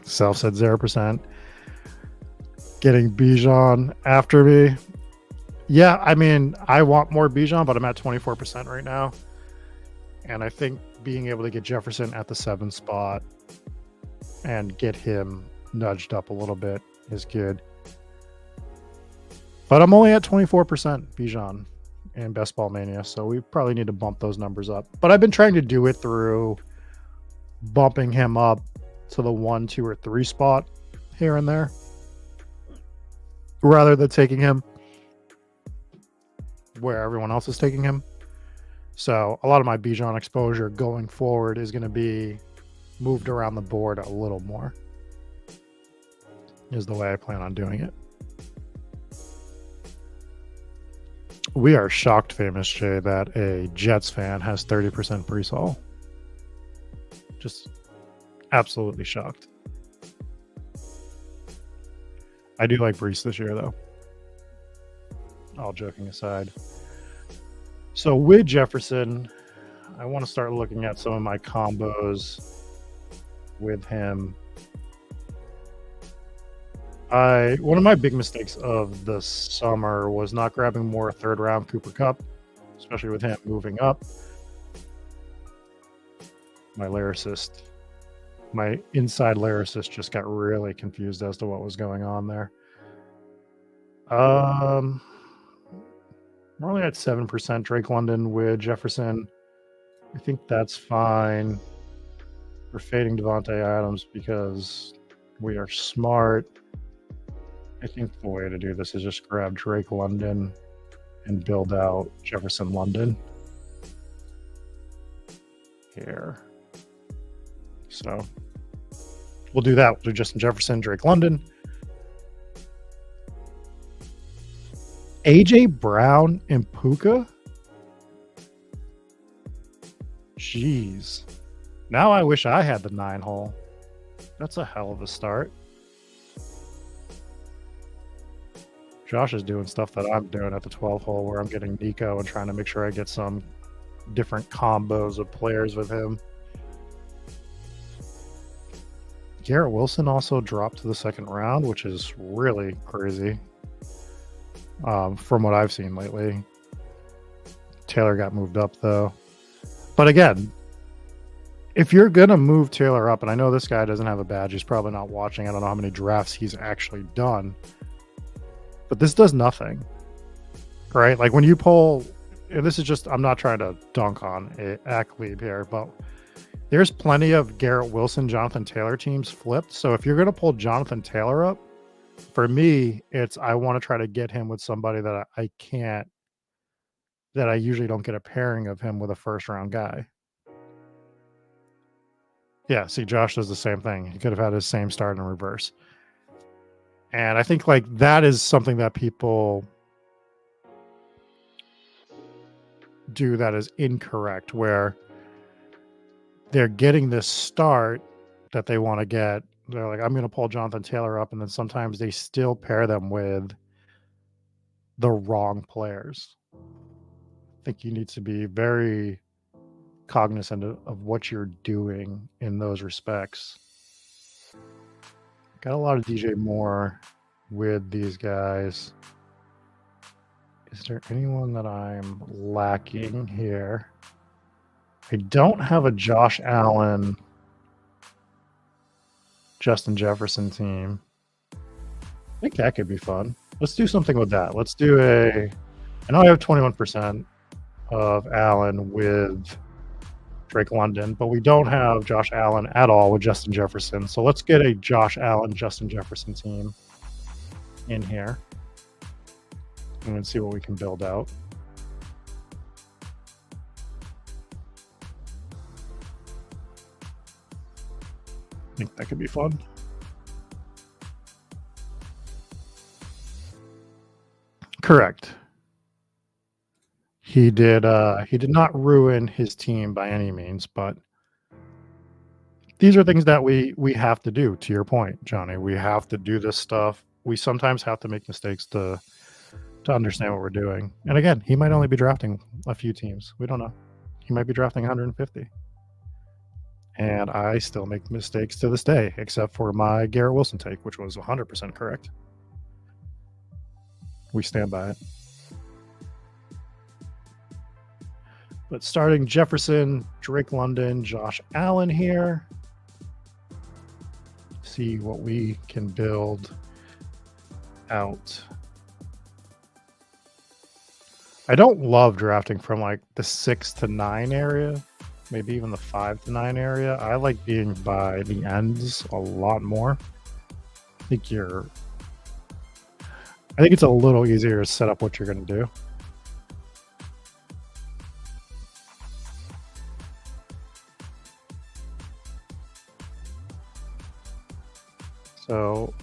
Speaker 1: Self said 0%. Getting Bijan after me. Yeah, I mean, I want more Bijan, but I'm at 24% right now. And I think being able to get Jefferson at the 7 spot and get him nudged up a little bit is good. But I'm only at 24% Bijan in Best Ball Mania, so we probably need to bump those numbers up. But I've been trying to do it through bumping him up to the 1, 2, or 3 spot here and there, rather than taking him where everyone else is taking him. So a lot of my Bijan exposure going forward is going to be moved around the board a little more, is the way I plan on doing it. We are shocked, Famous Jay, that a Jets fan has 30% Breece Hall. Just absolutely shocked. I do like Breece this year, though. all joking aside. So with Jefferson, I want to start looking at some of my combos with him. One of my big mistakes of the summer was not grabbing more third round Cooper Kupp, especially with him moving up. My inside lyricist just got really confused as to what was going on there. We're only at 7% Drake London with Jefferson. I think that's fine. We're fading Devontae Adams because we are smart. I think the way to do this is just grab Drake London and build out Jefferson London here. So we'll do that. We'll do Justin Jefferson, Drake London. AJ Brown and Puka? Jeez. Now I wish I had the 9 hole. That's a hell of a start. Josh is doing stuff that I'm doing at the 12 hole where I'm getting Nico and trying to make sure I get some different combos of players with him. Garrett Wilson also dropped to the second round, which is really crazy from what I've seen lately. Taylor got moved up, though. But again, if you're going to move Taylor up, and I know this guy doesn't have a badge, he's probably not watching. I don't know how many drafts he's actually done. But this does nothing, right? Like when you pull, and this is just, I'm not trying to dunk on Akleb here, but there's plenty of Garrett Wilson, Jonathan Taylor teams flipped. So if you're going to pull Jonathan Taylor up, for me, it's I want to try to get him with somebody that I can't, that I usually don't get a pairing of him with a first round guy. Yeah, see, Josh does the same thing. He could have had his same start in reverse. And I think like that is something that people do that is incorrect, where they're getting this start that they want to get. They're like, I'm going to pull Jonathan Taylor up. And then sometimes they still pair them with the wrong players. I think you need to be very cognizant of what you're doing in those respects. Got a lot of DJ Moore with these guys. Is there anyone that I'm lacking here? I don't have a Josh Allen, Justin Jefferson team. I think that could be fun. Let's do something with that. Let's do I know I have 21% of Allen with Drake London, but we don't have Josh Allen at all with Justin Jefferson. So let's get a Josh Allen, Justin Jefferson team in here and see what we can build out. I think that could be fun. Correct. He did not ruin his team by any means, but these are things that we have to do, to your point, Johnny. We have to do this stuff. We sometimes have to make mistakes to understand what we're doing. And again, he might only be drafting a few teams. We don't know. He might be drafting 150. And I still make mistakes to this day, except for my Garrett Wilson take, which was 100% correct. We stand by it. But starting Jefferson, Drake London, Josh Allen here. See what we can build out. I don't love drafting from like the 6 to 9 area, maybe even the 5 to 9 area. I like being by the ends a lot more. I think it's a little easier to set up what you're going to do. So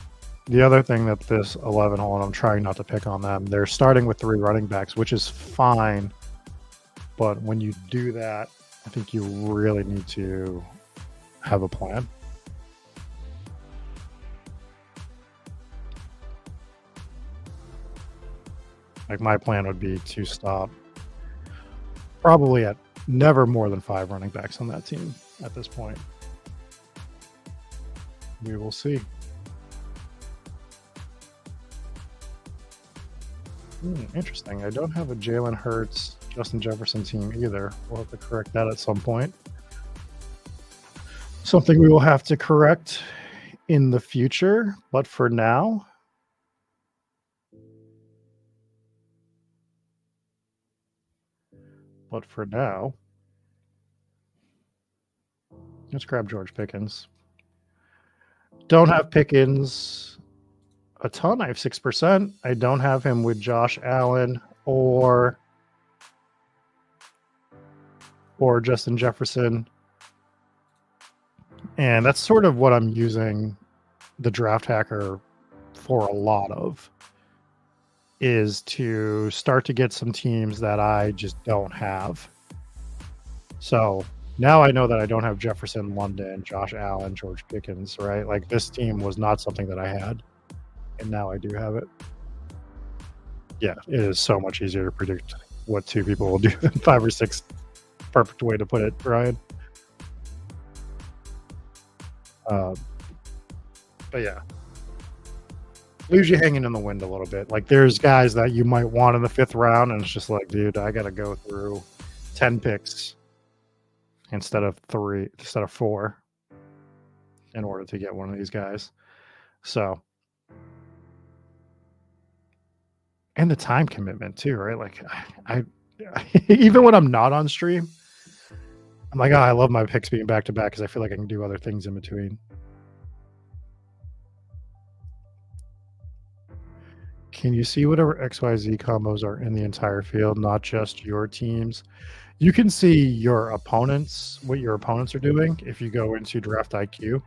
Speaker 1: the other thing that this 11 hole, and I'm trying not to pick on them, they're starting with 3 running backs, which is fine. But when you do that, I think you really need to have a plan. Like my plan would be to stop probably at never more than 5 running backs on that team at this point. We will see. Interesting. I don't have a Jalen Hurts, Justin Jefferson team either. We'll have to correct that at some point. Something we will have to correct in the future, but for now, let's grab George Pickens. Don't have Pickens a ton. I have 6%. I don't have him with Josh Allen or Justin Jefferson. And that's sort of what I'm using the Draft Hacker for a lot of, is to start to get some teams that I just don't have. So now I know that I don't have Jefferson, London, Josh Allen, George Pickens, right? Like this team was not something that I had, and now I do have it. Yeah, it is so much easier to predict what two people will do than 5 or 6. Perfect way to put it, Ryan. But yeah, leaves you hanging in the wind a little bit. Like there's guys that you might want in the 5th round, and it's just like, dude, I got to go through 10 picks instead of 4 in order to get one of these guys. So, and the time commitment too, right? Like I even when I'm not on stream, I'm like, oh, I love my picks being back to back because I feel like I can do other things in between. Can you see whatever XYZ combos are in the entire field, not just your teams? You can see your opponents, what your opponents are doing if you go into Draft IQ,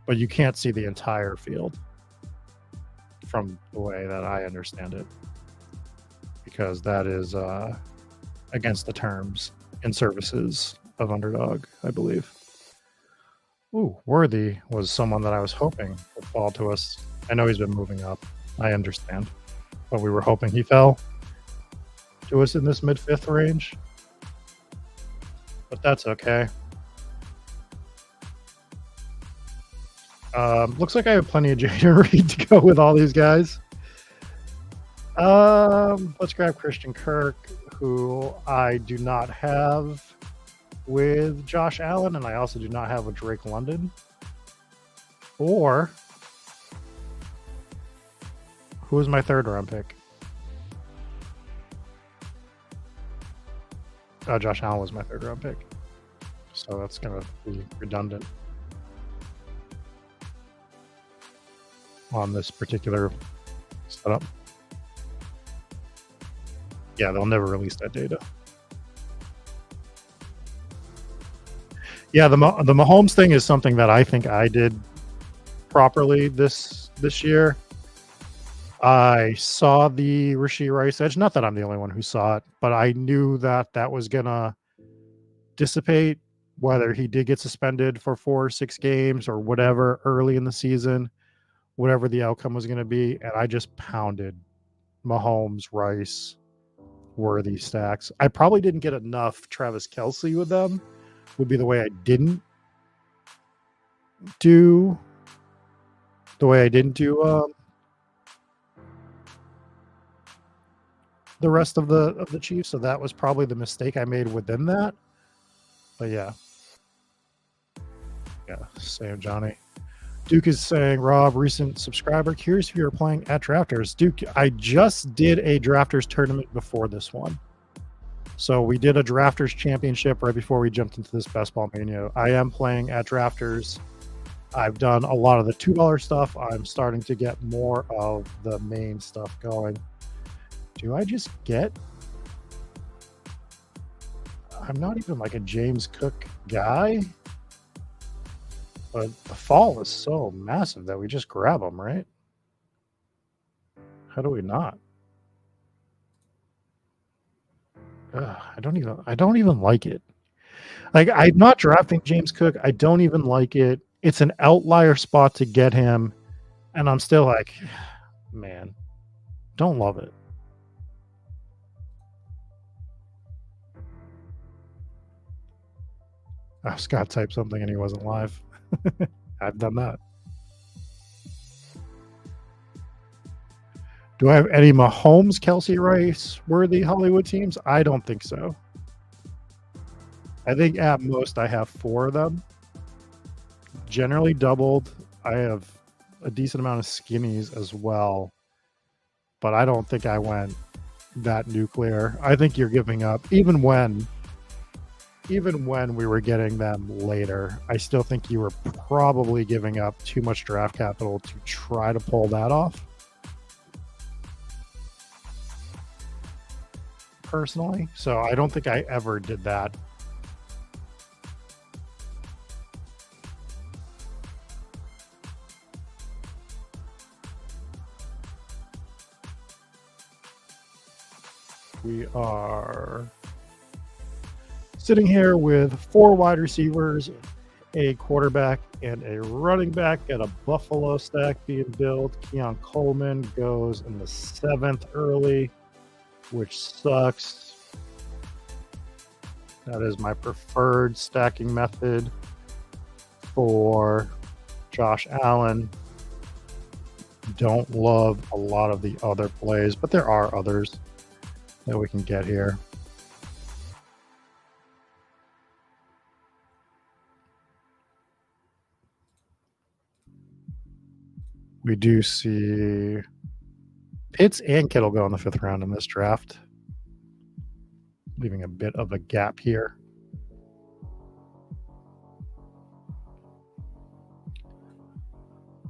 Speaker 1: but you can't see the entire field from the way that I understand it, because that is against the terms and services of Underdog, I believe. Ooh, Worthy was someone that I was hoping would fall to us. I know he's been moving up. I understand. But we were hoping he fell to us in this mid-5th range. But that's okay. Looks like I have plenty of Jaden Reed to go with all these guys. Let's grab Christian Kirk, who I do not have with Josh Allen, and I also do not have with Drake London. Or who was my 3rd round pick? Josh Allen was my 3rd round pick. So that's going to be redundant on this particular setup. Yeah, they'll never release that data. Yeah, the Mahomes thing is something that I think I did properly this year. I saw the Rashee Rice edge. Not that I'm the only one who saw it, but I knew that that was going to dissipate, whether he did get suspended for 4 or 6 games or whatever early in the season, whatever the outcome was going to be. And I just pounded Mahomes, Rice, Worthy stacks. I probably didn't get enough Travis Kelce with them, would be the way I didn't do the rest of the Chiefs. So that was probably the mistake I made within that. But yeah, same Johnny. Duke is saying, Rob, recent subscriber, curious if you're playing at Drafters. Duke, I just did a Drafters tournament before this one. So we did a Drafters championship right before we jumped into this Best Ball Mania. I am playing at Drafters. I've done a lot of the $2 stuff. I'm starting to get more of the main stuff going. Do I just get... I'm not even like a James Cook guy. But the fall is so massive that we just grab them, right? How do we not? I don't even like it. Like, I'm not drafting James Cook. I don't even like it. It's an outlier spot to get him. And I'm still like, man, don't love it. Oh, Scott typed something and he wasn't live. I've done that. Do I have any Mahomes, Kelsey Rice worthy Hollywood teams? I don't think so. I think at most I have 4 of them. Generally doubled. I have a decent amount of skinnies as well. But I don't think I went that nuclear. I think you're giving up. Even when we were getting them later, I still think you were probably giving up too much draft capital to try to pull that off. Personally. So I don't think I ever did that. We are sitting here with 4 wide receivers, a quarterback, and a running back at a Buffalo stack being built. Keon Coleman goes in the 7th early, which sucks. That is my preferred stacking method for Josh Allen. Don't love a lot of the other plays, but there are others that we can get here. We do see Pitts and Kittle go in the 5th round in this draft, leaving a bit of a gap here.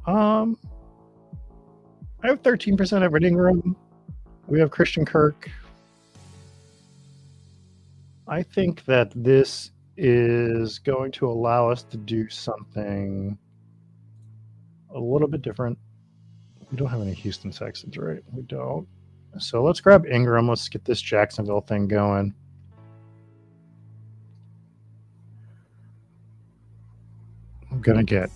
Speaker 1: I have 13% Everett Ingram. We have Christian Kirk. I think that this is going to allow us to do something a little bit different. We don't have any Houston Texans, right? We don't. So let's grab Ingram. Let's get this Jacksonville thing going. I'm going to get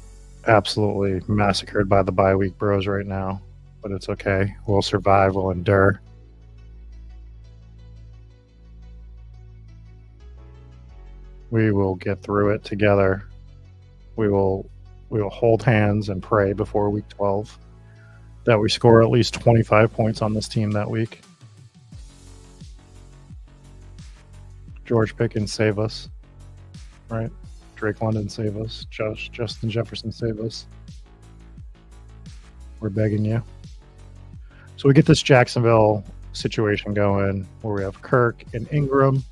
Speaker 1: absolutely massacred by the bye week bros right now, but it's okay. We'll survive. We'll endure. We will get through it together. We will hold hands and pray before week 12 that we score at least 25 points on this team that week. George Pickens, save us. Right? Drake London, save us. Justin Jefferson, save us. We're begging you. So we get this Jacksonville situation going where we have Kirk and Ingram.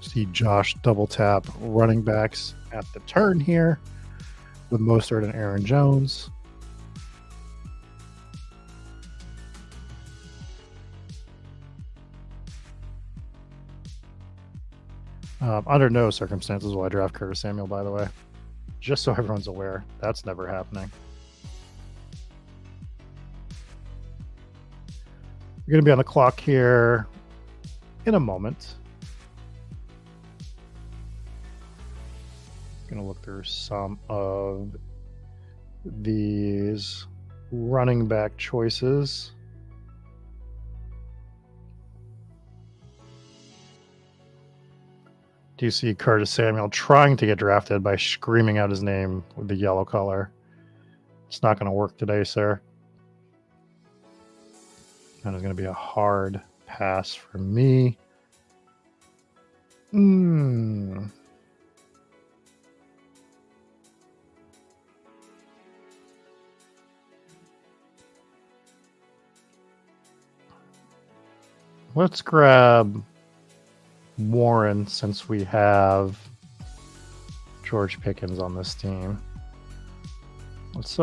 Speaker 1: See Josh double tap running backs at the turn here with Mostert and Aaron Jones. Under no circumstances will I draft Curtis Samuel, by the way. Just so everyone's aware. That's never happening. We're going to be on the clock here in a moment. Going to look through some of these running back choices. Do you see Curtis Samuel trying to get drafted by screaming out his name with the yellow color? It's not going to work today, sir. That is going to be a hard pass for me. Let's grab Warren since we have George Pickens on this team. Let's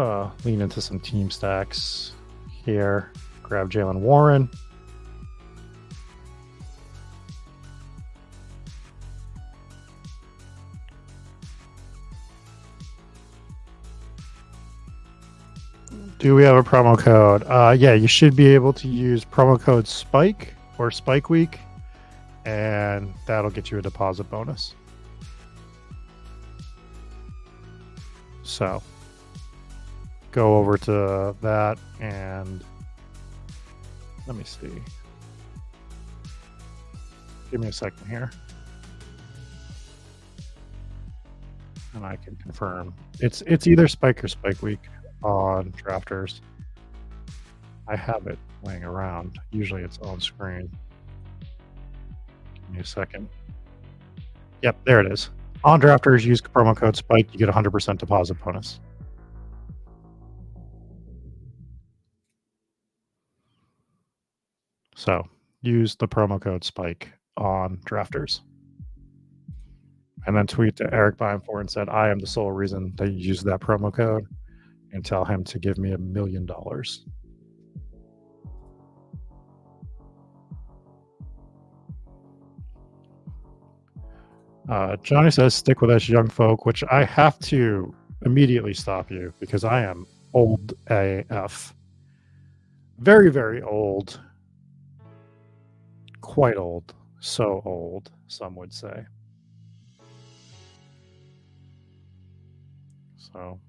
Speaker 1: lean into some team stacks here. Grab Jalen Warren. Do we have a promo code? Yeah, you should be able to use promo code SPIKE or Spike Week, and that'll get you a deposit bonus. So go over to that and let me see. Give me a second here. And I can confirm. It's either Spike or Spike Week on Drafters. I have it laying around. Usually it's on screen. Give me a second. Yep, there it is. On Drafters, use promo code Spike. You get 100% deposit bonus. So use the promo code Spike on Drafters. And then tweet to Eric Bimefor and said, I am the sole reason that you use that promo code, and tell him to give me $1 million. Johnny says, stick with us young folk, which I have to immediately stop you because I am old AF. Very, very old. Quite old. So old, some would say. So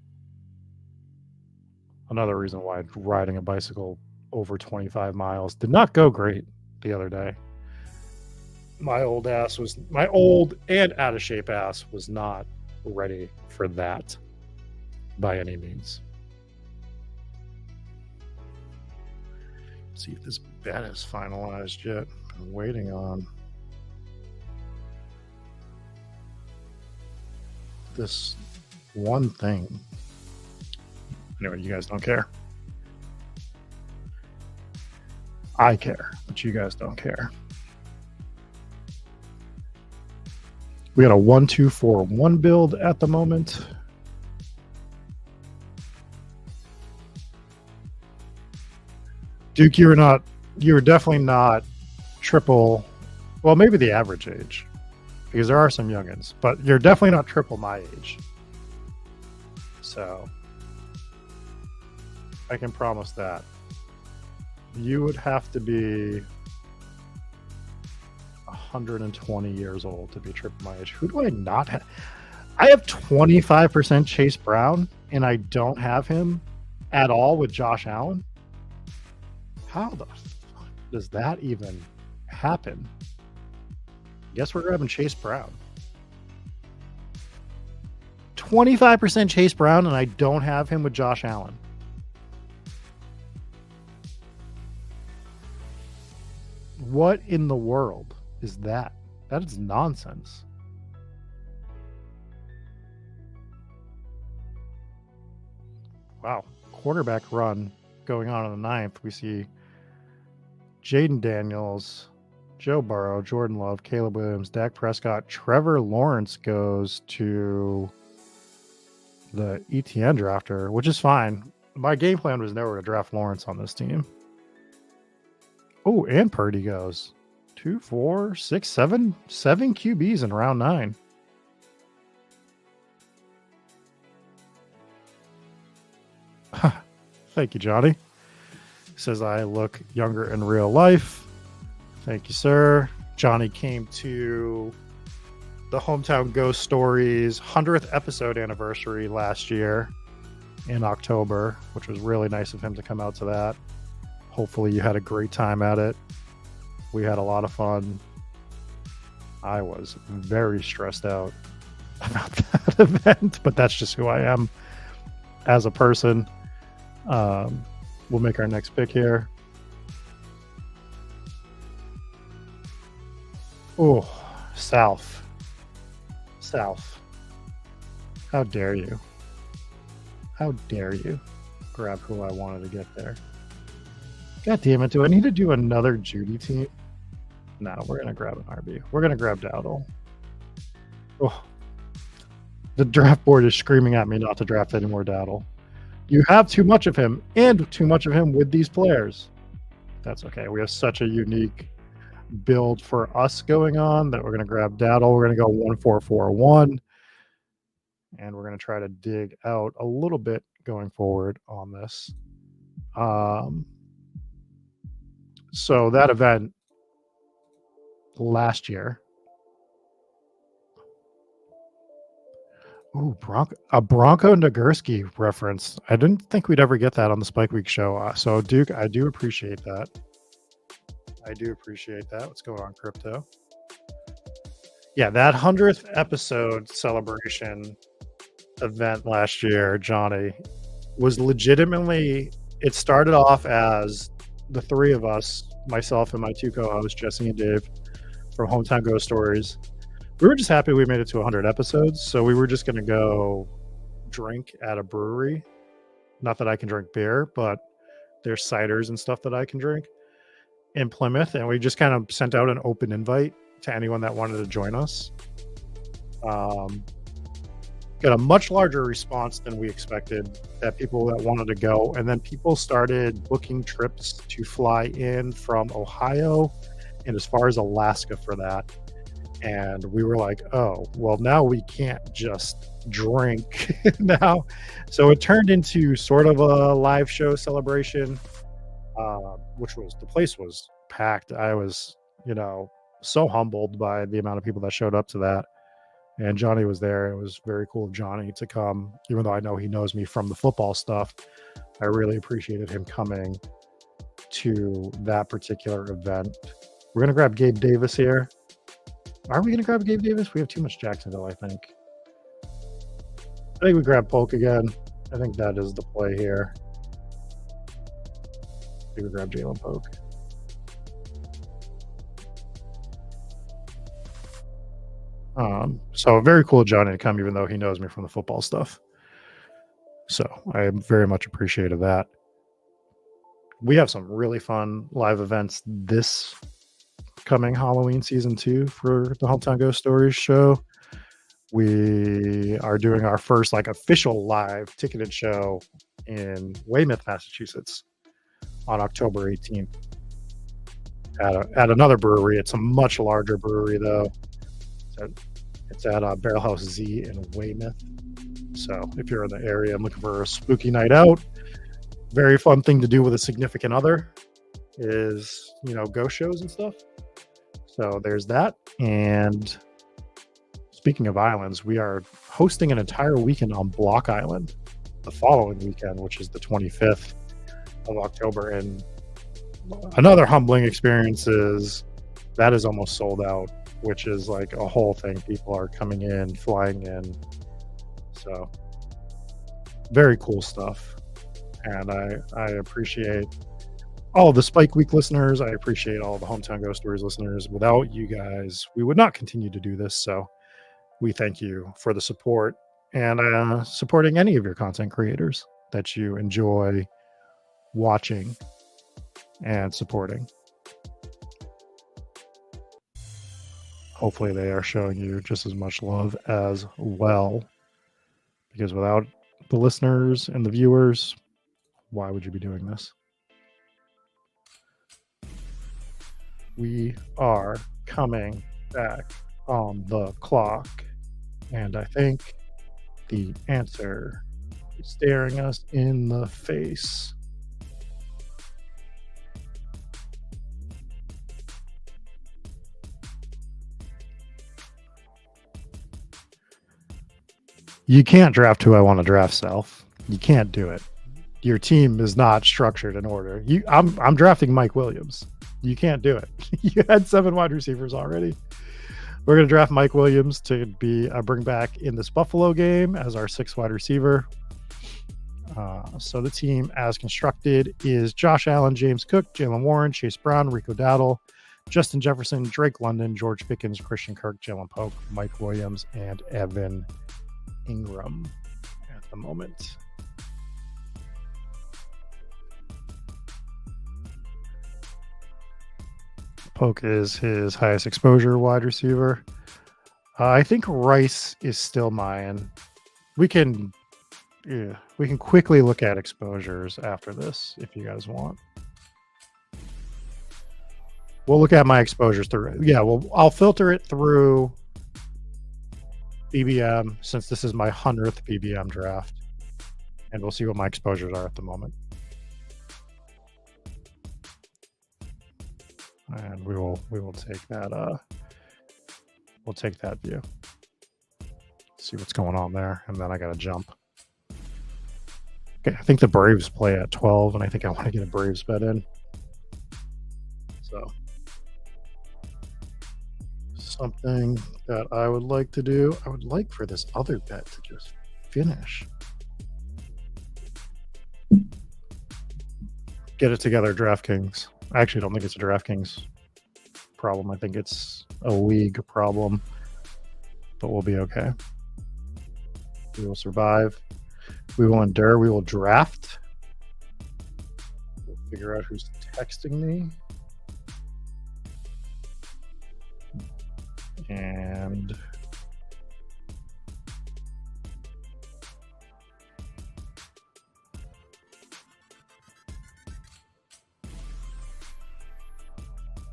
Speaker 1: another reason why riding a bicycle over 25 miles did not go great the other day. My old and out of shape ass was not ready for that by any means. Let's see if this bet is finalized yet. I'm waiting on this one thing. Anyway, you guys don't care. I care, but you guys don't care. We got a 1-2-4-1 build at the moment. Duke, you're definitely not triple. Well, maybe the average age, because there are some youngins, but you're definitely not triple my age. So I can promise that. You would have to be 120 years old to be triple my age. Who do I not have? I have 25% Chase Brown, and I don't have him at all with Josh Allen. How the fuck does that even happen? Guess we're grabbing Chase Brown. 25% Chase Brown, and I don't have him with Josh Allen. What in the world is that? That is nonsense. Wow. Quarterback run going on in the ninth. We see Jaden Daniels, Joe Burrow, Jordan Love, Caleb Williams, Dak Prescott, Trevor Lawrence goes to the ETN drafter, which is fine. My game plan was never to draft Lawrence on this team. Oh, and Purdy goes. 2, 4, 6, 7 QBs in round 9. Thank you, Johnny. He says I look younger in real life. Thank you, sir. Johnny came to the Hometown Ghost Stories 100th episode anniversary last year in October, which was really nice of him to come out to that. Hopefully you had a great time at it. We had a lot of fun. I was very stressed out about that event, but that's just who I am as a person. We'll make our next pick here. Oh, South. How dare you? How dare you grab who I wanted to get there? God damn it. Do I need to do another Judy team? No, we're going to grab an RB. We're going to grab Dowdle. Oh, the draft board is screaming at me not to draft any more Dowdle. You have too much of him, and too much of him with these players. That's okay. We have such a unique build for us going on that we're going to grab Dowdle. We're going to go 1-4-4-1. And we're going to try to dig out a little bit going forward on this. So that event last year. Ooh, a Bronco Nagurski reference. I didn't think we'd ever get that on the Spike Week show. So, Duke, I do appreciate that. I do appreciate that. What's going on, Crypto? Yeah, that 100th episode celebration event last year, Johnny, was legitimately, it started off as the three of us, myself and my two co-hosts, Jesse and Dave, from Hometown Ghost Stories. We were just happy we made it to 100 episodes, so we were just going to go drink at a brewery. Not that I can drink beer, but there's ciders and stuff that I can drink in Plymouth, and we just kind of sent out an open invite to anyone that wanted to join us. Got a much larger response than we expected, that people that wanted to go, and then people started booking trips to fly in from Ohio and as far as Alaska for that. And we were like, oh, well, now we can't just drink now. So it turned into sort of a live show celebration, which was, the place was packed. I was, so humbled by the amount of people that showed up to that. And Johnny was there. It was very cool of Johnny to come, even though I know he knows me from the football stuff. I really appreciated him coming to that particular event. We're going to grab Gabe Davis here. Are we going to grab Gabe Davis? We have too much Jacksonville, I think. I think we grab Polk again. I think that is the play here. I think we grab Jalen Polk. So very cool of Johnny to come, even though he knows me from the football stuff. So I very much appreciated that. We have some really fun live events this coming Halloween season 2 for the Hometown Ghost Stories show. We are doing our first official live ticketed show in Weymouth, Massachusetts on October 18th at another brewery. It's a much larger brewery though. It's at Barrel House Z in Weymouth. So if you're in the area and looking for a spooky night out, very fun thing to do with a significant other is, ghost shows and stuff. So there's that. And speaking of islands, we are hosting an entire weekend on Block Island the following weekend, which is the 25th of October. And another humbling experience is that is almost sold out, which is like a whole thing. People are coming in, flying in. So very cool stuff. And I appreciate all of the Spike Week listeners. I appreciate all the Hometown Ghost Stories listeners. Without you guys, we would not continue to do this. So we thank you for the support and supporting any of your content creators that you enjoy watching and supporting. Hopefully they are showing you just as much love as well, because without the listeners and the viewers, why would you be doing this? We are coming back on the clock, and I think the answer is staring us in the face. You can't draft who I want to draft, Self. You can't do it. Your team is not structured in order. I'm drafting Mike Williams. You can't do it. You had 7 wide receivers already. We're going to draft Mike Williams to be bring back in this Buffalo game as our 6th wide receiver. So the team as constructed is Josh Allen, James Cook, Jalen Warren, Chase Brown, Rico Dowdle, Justin Jefferson, Drake London, George Pickens, Christian Kirk, Jalen Polk, Mike Williams, and Evan Ingram at the moment. Polk is his highest exposure wide receiver. I think Rice is still mine. We can quickly look at exposures after this if you guys want. We'll look at my exposures through. Yeah, well, I'll filter it through BBM since this is my 100th BBM draft, and we'll see what my exposures are at the moment. And we will take that we'll take that view. See what's going on there, and then I got to jump. Okay, I think the Braves play at 12, and I think I want to get a Braves bet in. So, something that I would like to do, I would like for this other bet to just finish. Get it together, DraftKings. I actually don't think it's a DraftKings problem. I think it's a league problem, but we'll be okay. We will survive. We will endure. We will draft. We'll figure out who's texting me. And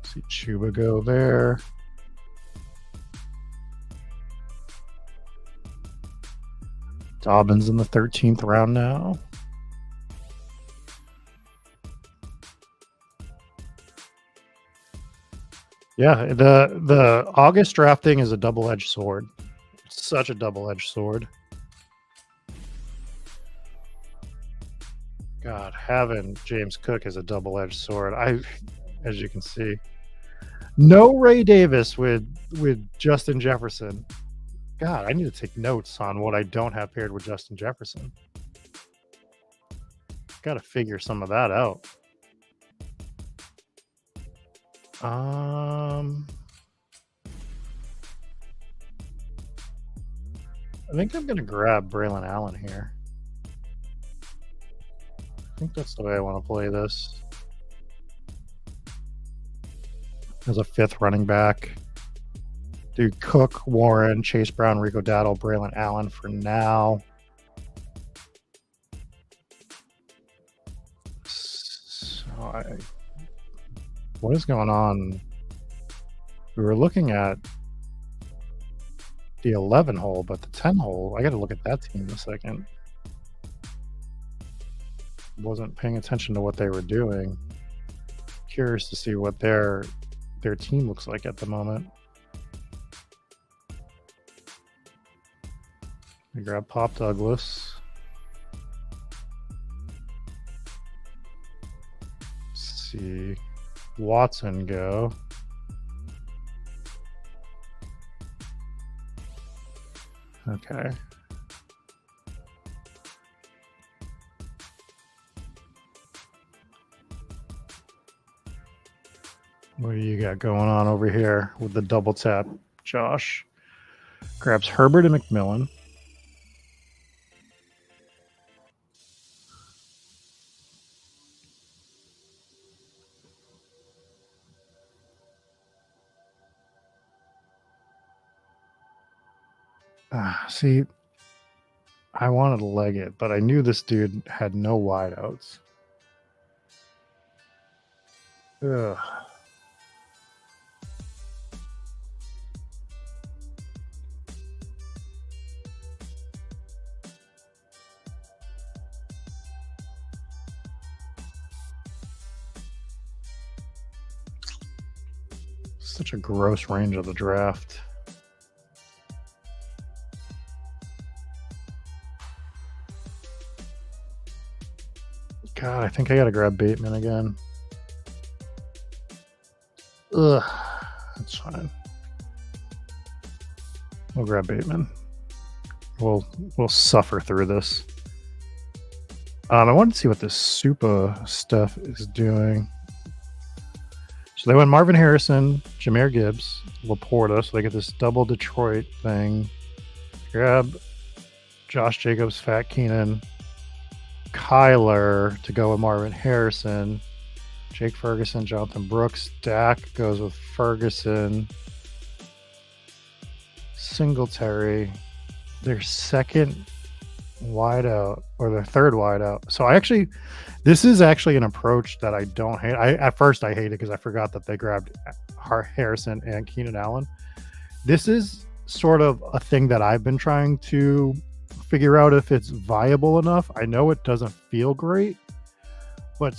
Speaker 1: see Chuba go there. Dobbins in the 13th round now. Yeah, the August drafting is a double-edged sword. It's such a double-edged sword. God, having James Cook is a double-edged sword. As you can see, no Ray Davis with Justin Jefferson. God, I need to take notes on what I don't have paired with Justin Jefferson. Got to figure some of that out. I think I'm going to grab Braylon Allen here. I think that's the way I want to play this. As a fifth running back. Do Cook, Warren, Chase Brown, Rico Dowdle, Braylon Allen for now. So what is going on? We were looking at the 11 hole, but the 10 hole, I got to look at that team in a second. Wasn't paying attention to what they were doing. Curious to see what their team looks like at the moment. I grab Pop Douglas. Let's see Watson go. Okay. What do you got going on over here with the double tap? Josh grabs Herbert and McMillan. See, I wanted to leg it, but I knew this dude had no wideouts. Ugh. Such a gross range of the draft. God, I think I gotta grab Bateman again. Ugh, that's fine. We'll grab Bateman. We'll suffer through this. I wanted to see what this Super stuff is doing. So they went Marvin Harrison, Jahmyr Gibbs, Laporta, so they get this double Detroit thing. Grab Josh Jacobs, Fat Keenan, Kyler to go with Marvin Harrison, Jake Ferguson, Jonathan Brooks. Dak goes with Ferguson, Singletary, their second wideout or their third wideout. So this is actually an approach that I don't hate. At first I hated because I forgot that they grabbed Harrison and Keenan Allen. This is sort of a thing that I've been trying to figure out if it's viable enough. I know it doesn't feel great, but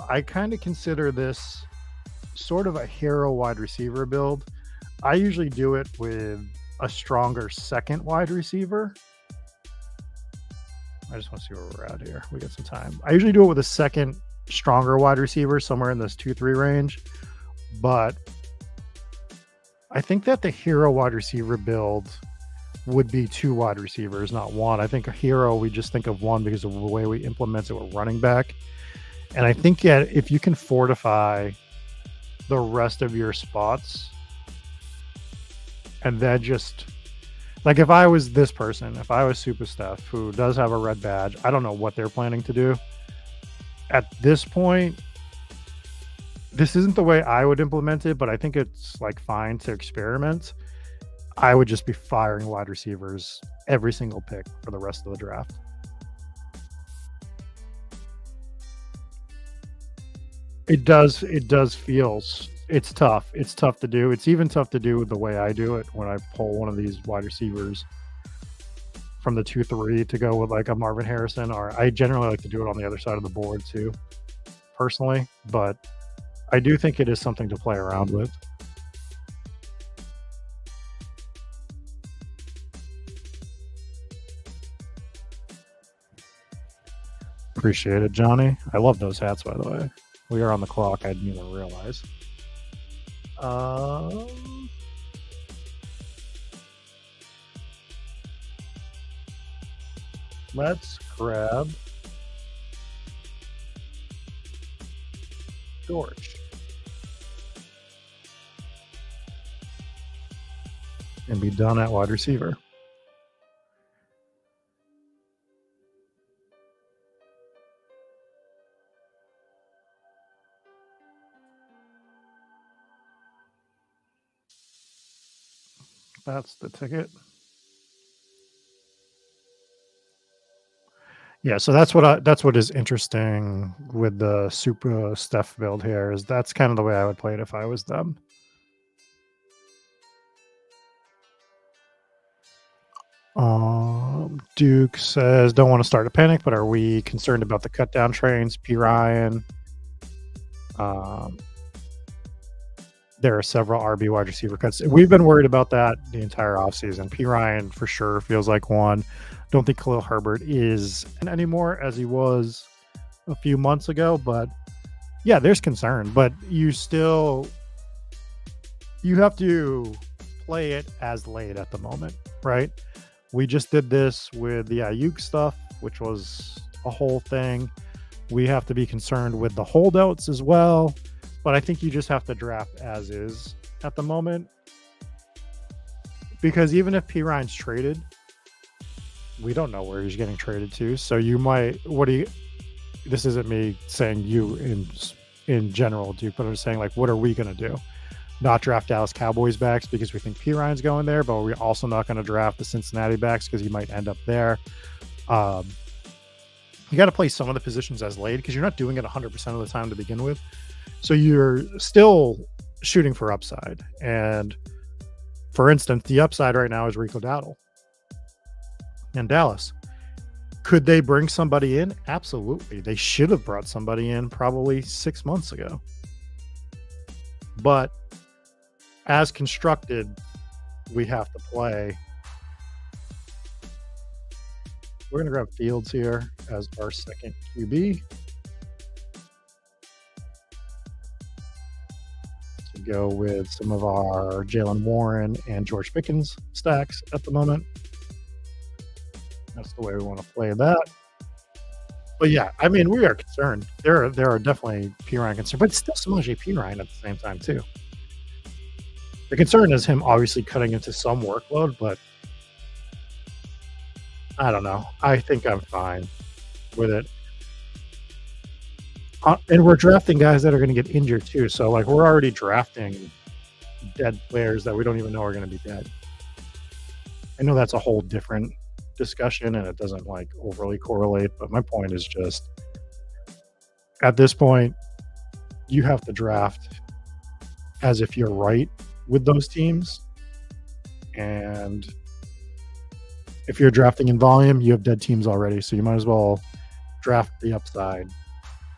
Speaker 1: I kind of consider this sort of a hero wide receiver build. I usually do it with a stronger second wide receiver. I just want to see where we're at here. We got some time. I usually do it with a second stronger wide receiver somewhere in this 2-3 range, but I think that the hero wide receiver build would be 2 wide receivers, not 1. I think a hero, we just think of 1 because of the way we implement it with running back. And I think that if you can fortify the rest of your spots, and then just like if I was this person, if I was Super Steph, who does have a red badge, I don't know what they're planning to do. At this point, this isn't the way I would implement it, but I think it's like fine to experiment. I would just be firing wide receivers every single pick for the rest of the draft. It does feel it's tough. It's tough to do. It's even tough to do with the way I do it when I pull one of these wide receivers from the 2-3 to go with like a Marvin Harrison, or I generally like to do it on the other side of the board too, personally, but I do think it is something to play around with. Appreciate it, Johnny. I love those hats, by the way. We are on the clock. I didn't even realize. Let's grab George and be done at wide receiver. That's the ticket. Yeah, so that's what is interesting with the Super Steph build here, is that's kind of the way I would play it if I was them. Duke says, don't want to start a panic, but are we concerned about the cut down trains? P. Ryan. There are several RB wide receiver cuts. We've been worried about that the entire offseason. P. Ryan for sure feels like one. Don't think Khalil Herbert is anymore as he was a few months ago, but yeah, there's concern. But you have to play it as late at the moment, right? We just did this with the Ayuk stuff, which was a whole thing. We have to be concerned with the holdouts as well. But I think you just have to draft as is at the moment. Because even if P. Ryan's traded, we don't know where he's getting traded to. So you might, this isn't me saying you in general, Duke, but I'm saying like, what are we going to do? Not draft Dallas Cowboys backs because we think P. Ryan's going there, but we're also not going to draft the Cincinnati backs because he might end up there. You got to play some of the positions as late because you're not doing it 100% of the time to begin with. So you're still shooting for upside. And for instance, the upside right now is Rico Dowdle in Dallas. Could they bring somebody in? Absolutely. They should have brought somebody in probably 6 months ago. But as constructed, we have to play. We're going to grab Fields here as our second QB. To go with some of our Jalen Warren and George Pickens stacks at the moment. That's the way we want to play that. But yeah, I mean, we are concerned. There are definitely P. Ryan concerns, but it's still Samaje P. Ryan at the same time too. The concern is him obviously cutting into some workload, but I don't know. I think I'm fine with it. And we're drafting guys that are going to get injured too. So like we're already drafting dead players that we don't even know are going to be dead. I know that's a whole different discussion and it doesn't like overly correlate, but my point is just at this point, you have to draft as if you're right with those teams. And if you're drafting in volume, you have dead teams already. So you might as well draft the upside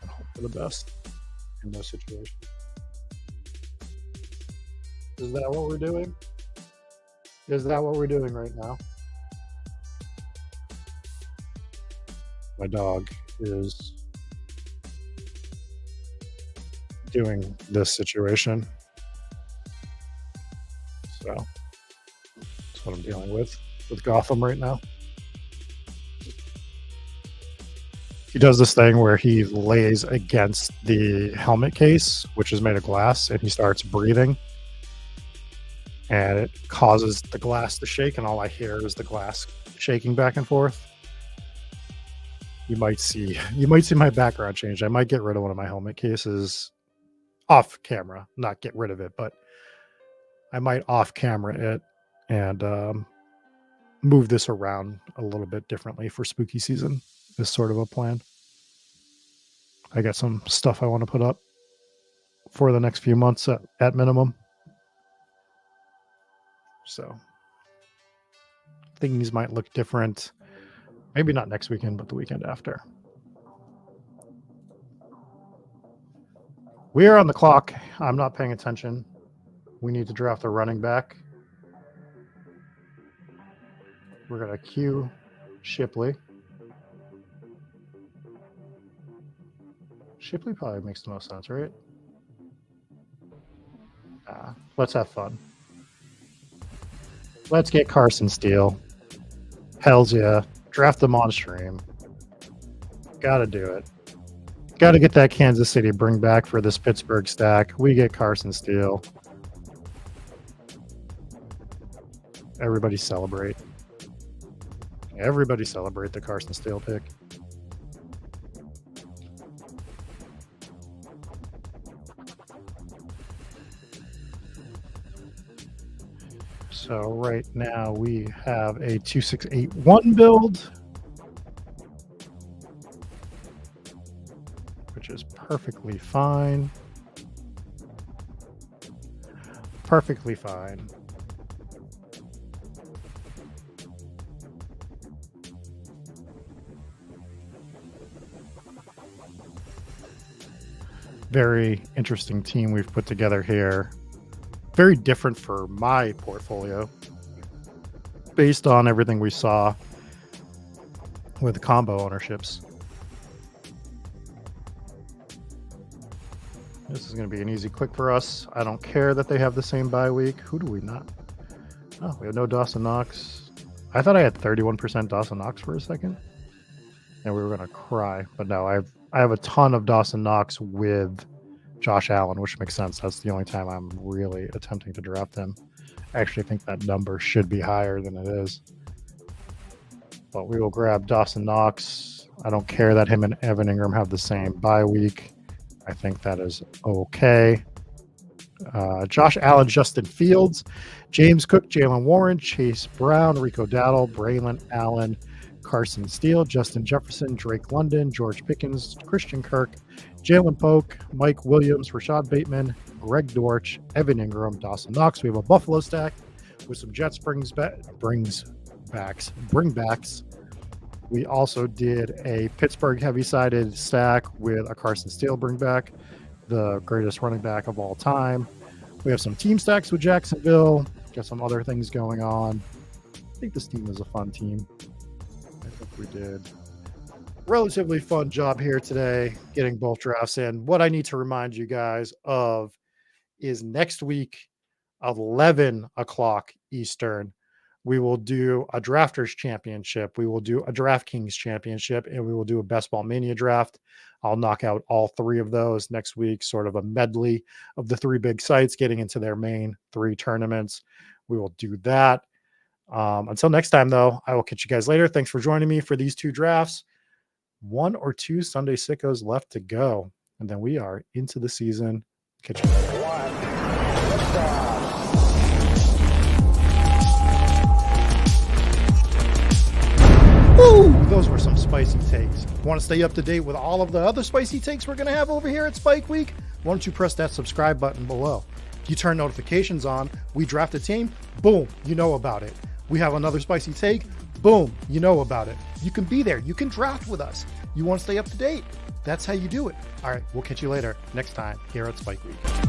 Speaker 1: and hope for the best in those situations. Is that what we're doing? Is that what we're doing right now? My dog is doing this situation. So that's what I'm dealing with Gotham right now. He does this thing where he lays against the helmet case, which is made of glass, and he starts breathing. And it causes the glass to shake, and all I hear is the glass shaking back and forth. You might see my background change. I might get rid of one of my helmet cases off camera, not get rid of it, but I might off camera it and move this around a little bit differently for spooky season. Is sort of a plan. I got some stuff I want to put up for the next few months at minimum. So things might look different. Maybe not next weekend, but the weekend after. We are on the clock. I'm not paying attention. We need to draft a running back. We're going to cue Shipley. Shipley probably makes the most sense, right? Let's have fun. Let's get Carson Steele. Hells yeah. Draft them on stream. Gotta do it. Gotta get that Kansas City bring back for this Pittsburgh stack. We get Carson Steele. Everybody celebrate. Everybody celebrate the Carson Steele pick. So right now we have a 2681 build, which is perfectly fine. Perfectly fine. Very interesting team we've put together here. Very different for my portfolio based on everything we saw with the combo ownerships. This is going to be an easy click for us. I don't care that they have the same bye week. Who do we not? Oh, we have no Dawson Knox. I thought I had 31% Dawson Knox for a second, and we were going to cry. But no, I have a ton of Dawson Knox with Josh Allen, which makes sense. That's the only time I'm really attempting to draft him. I actually think that number should be higher than it is. But we will grab Dawson Knox. I don't care that him and Evan Ingram have the same bye week. I think that is okay. Josh Allen, Justin Fields, James Cook, Jalen Warren, Chase Brown, Rico Dowdle, Braylon Allen, Carson Steele, Justin Jefferson, Drake London, George Pickens, Christian Kirk, Jalen Polk, Mike Williams, Rashad Bateman, Greg Dortch, Evan Ingram, Dawson Knox. We have a Buffalo stack with some Jets bringbacks. We also did a Pittsburgh heavy-sided stack with a Carson Steele bringback, the greatest running back of all time. We have some team stacks with Jacksonville. Got some other things going on. I think this team is a fun team. I think we did relatively fun job here today getting both drafts in. What I need to remind you guys of is next week, 11 o'clock Eastern, we will do a Drafters Championship. We will do a DraftKings Championship, and we will do a Best Ball Mania draft. I'll knock out all three of those next week, sort of a medley of the three big sites getting into their main three tournaments. We will do that. Until next time, though, I will catch you guys later. Thanks for joining me for these two drafts. 1 or 2 Sunday Sickos left to go, and then we are into the season. Catch you later. Woo! Those were some spicy takes. Want to stay up to date with all of the other spicy takes we're going to have over here at Spike Week? Why don't you press that subscribe button below? You turn notifications on. We draft a team. Boom, you know about it. We have another spicy take. Boom, you know about it. You can be there. You can draft with us. You want to stay up to date? That's how you do it. All right, we'll catch you later next time here at Spike Week.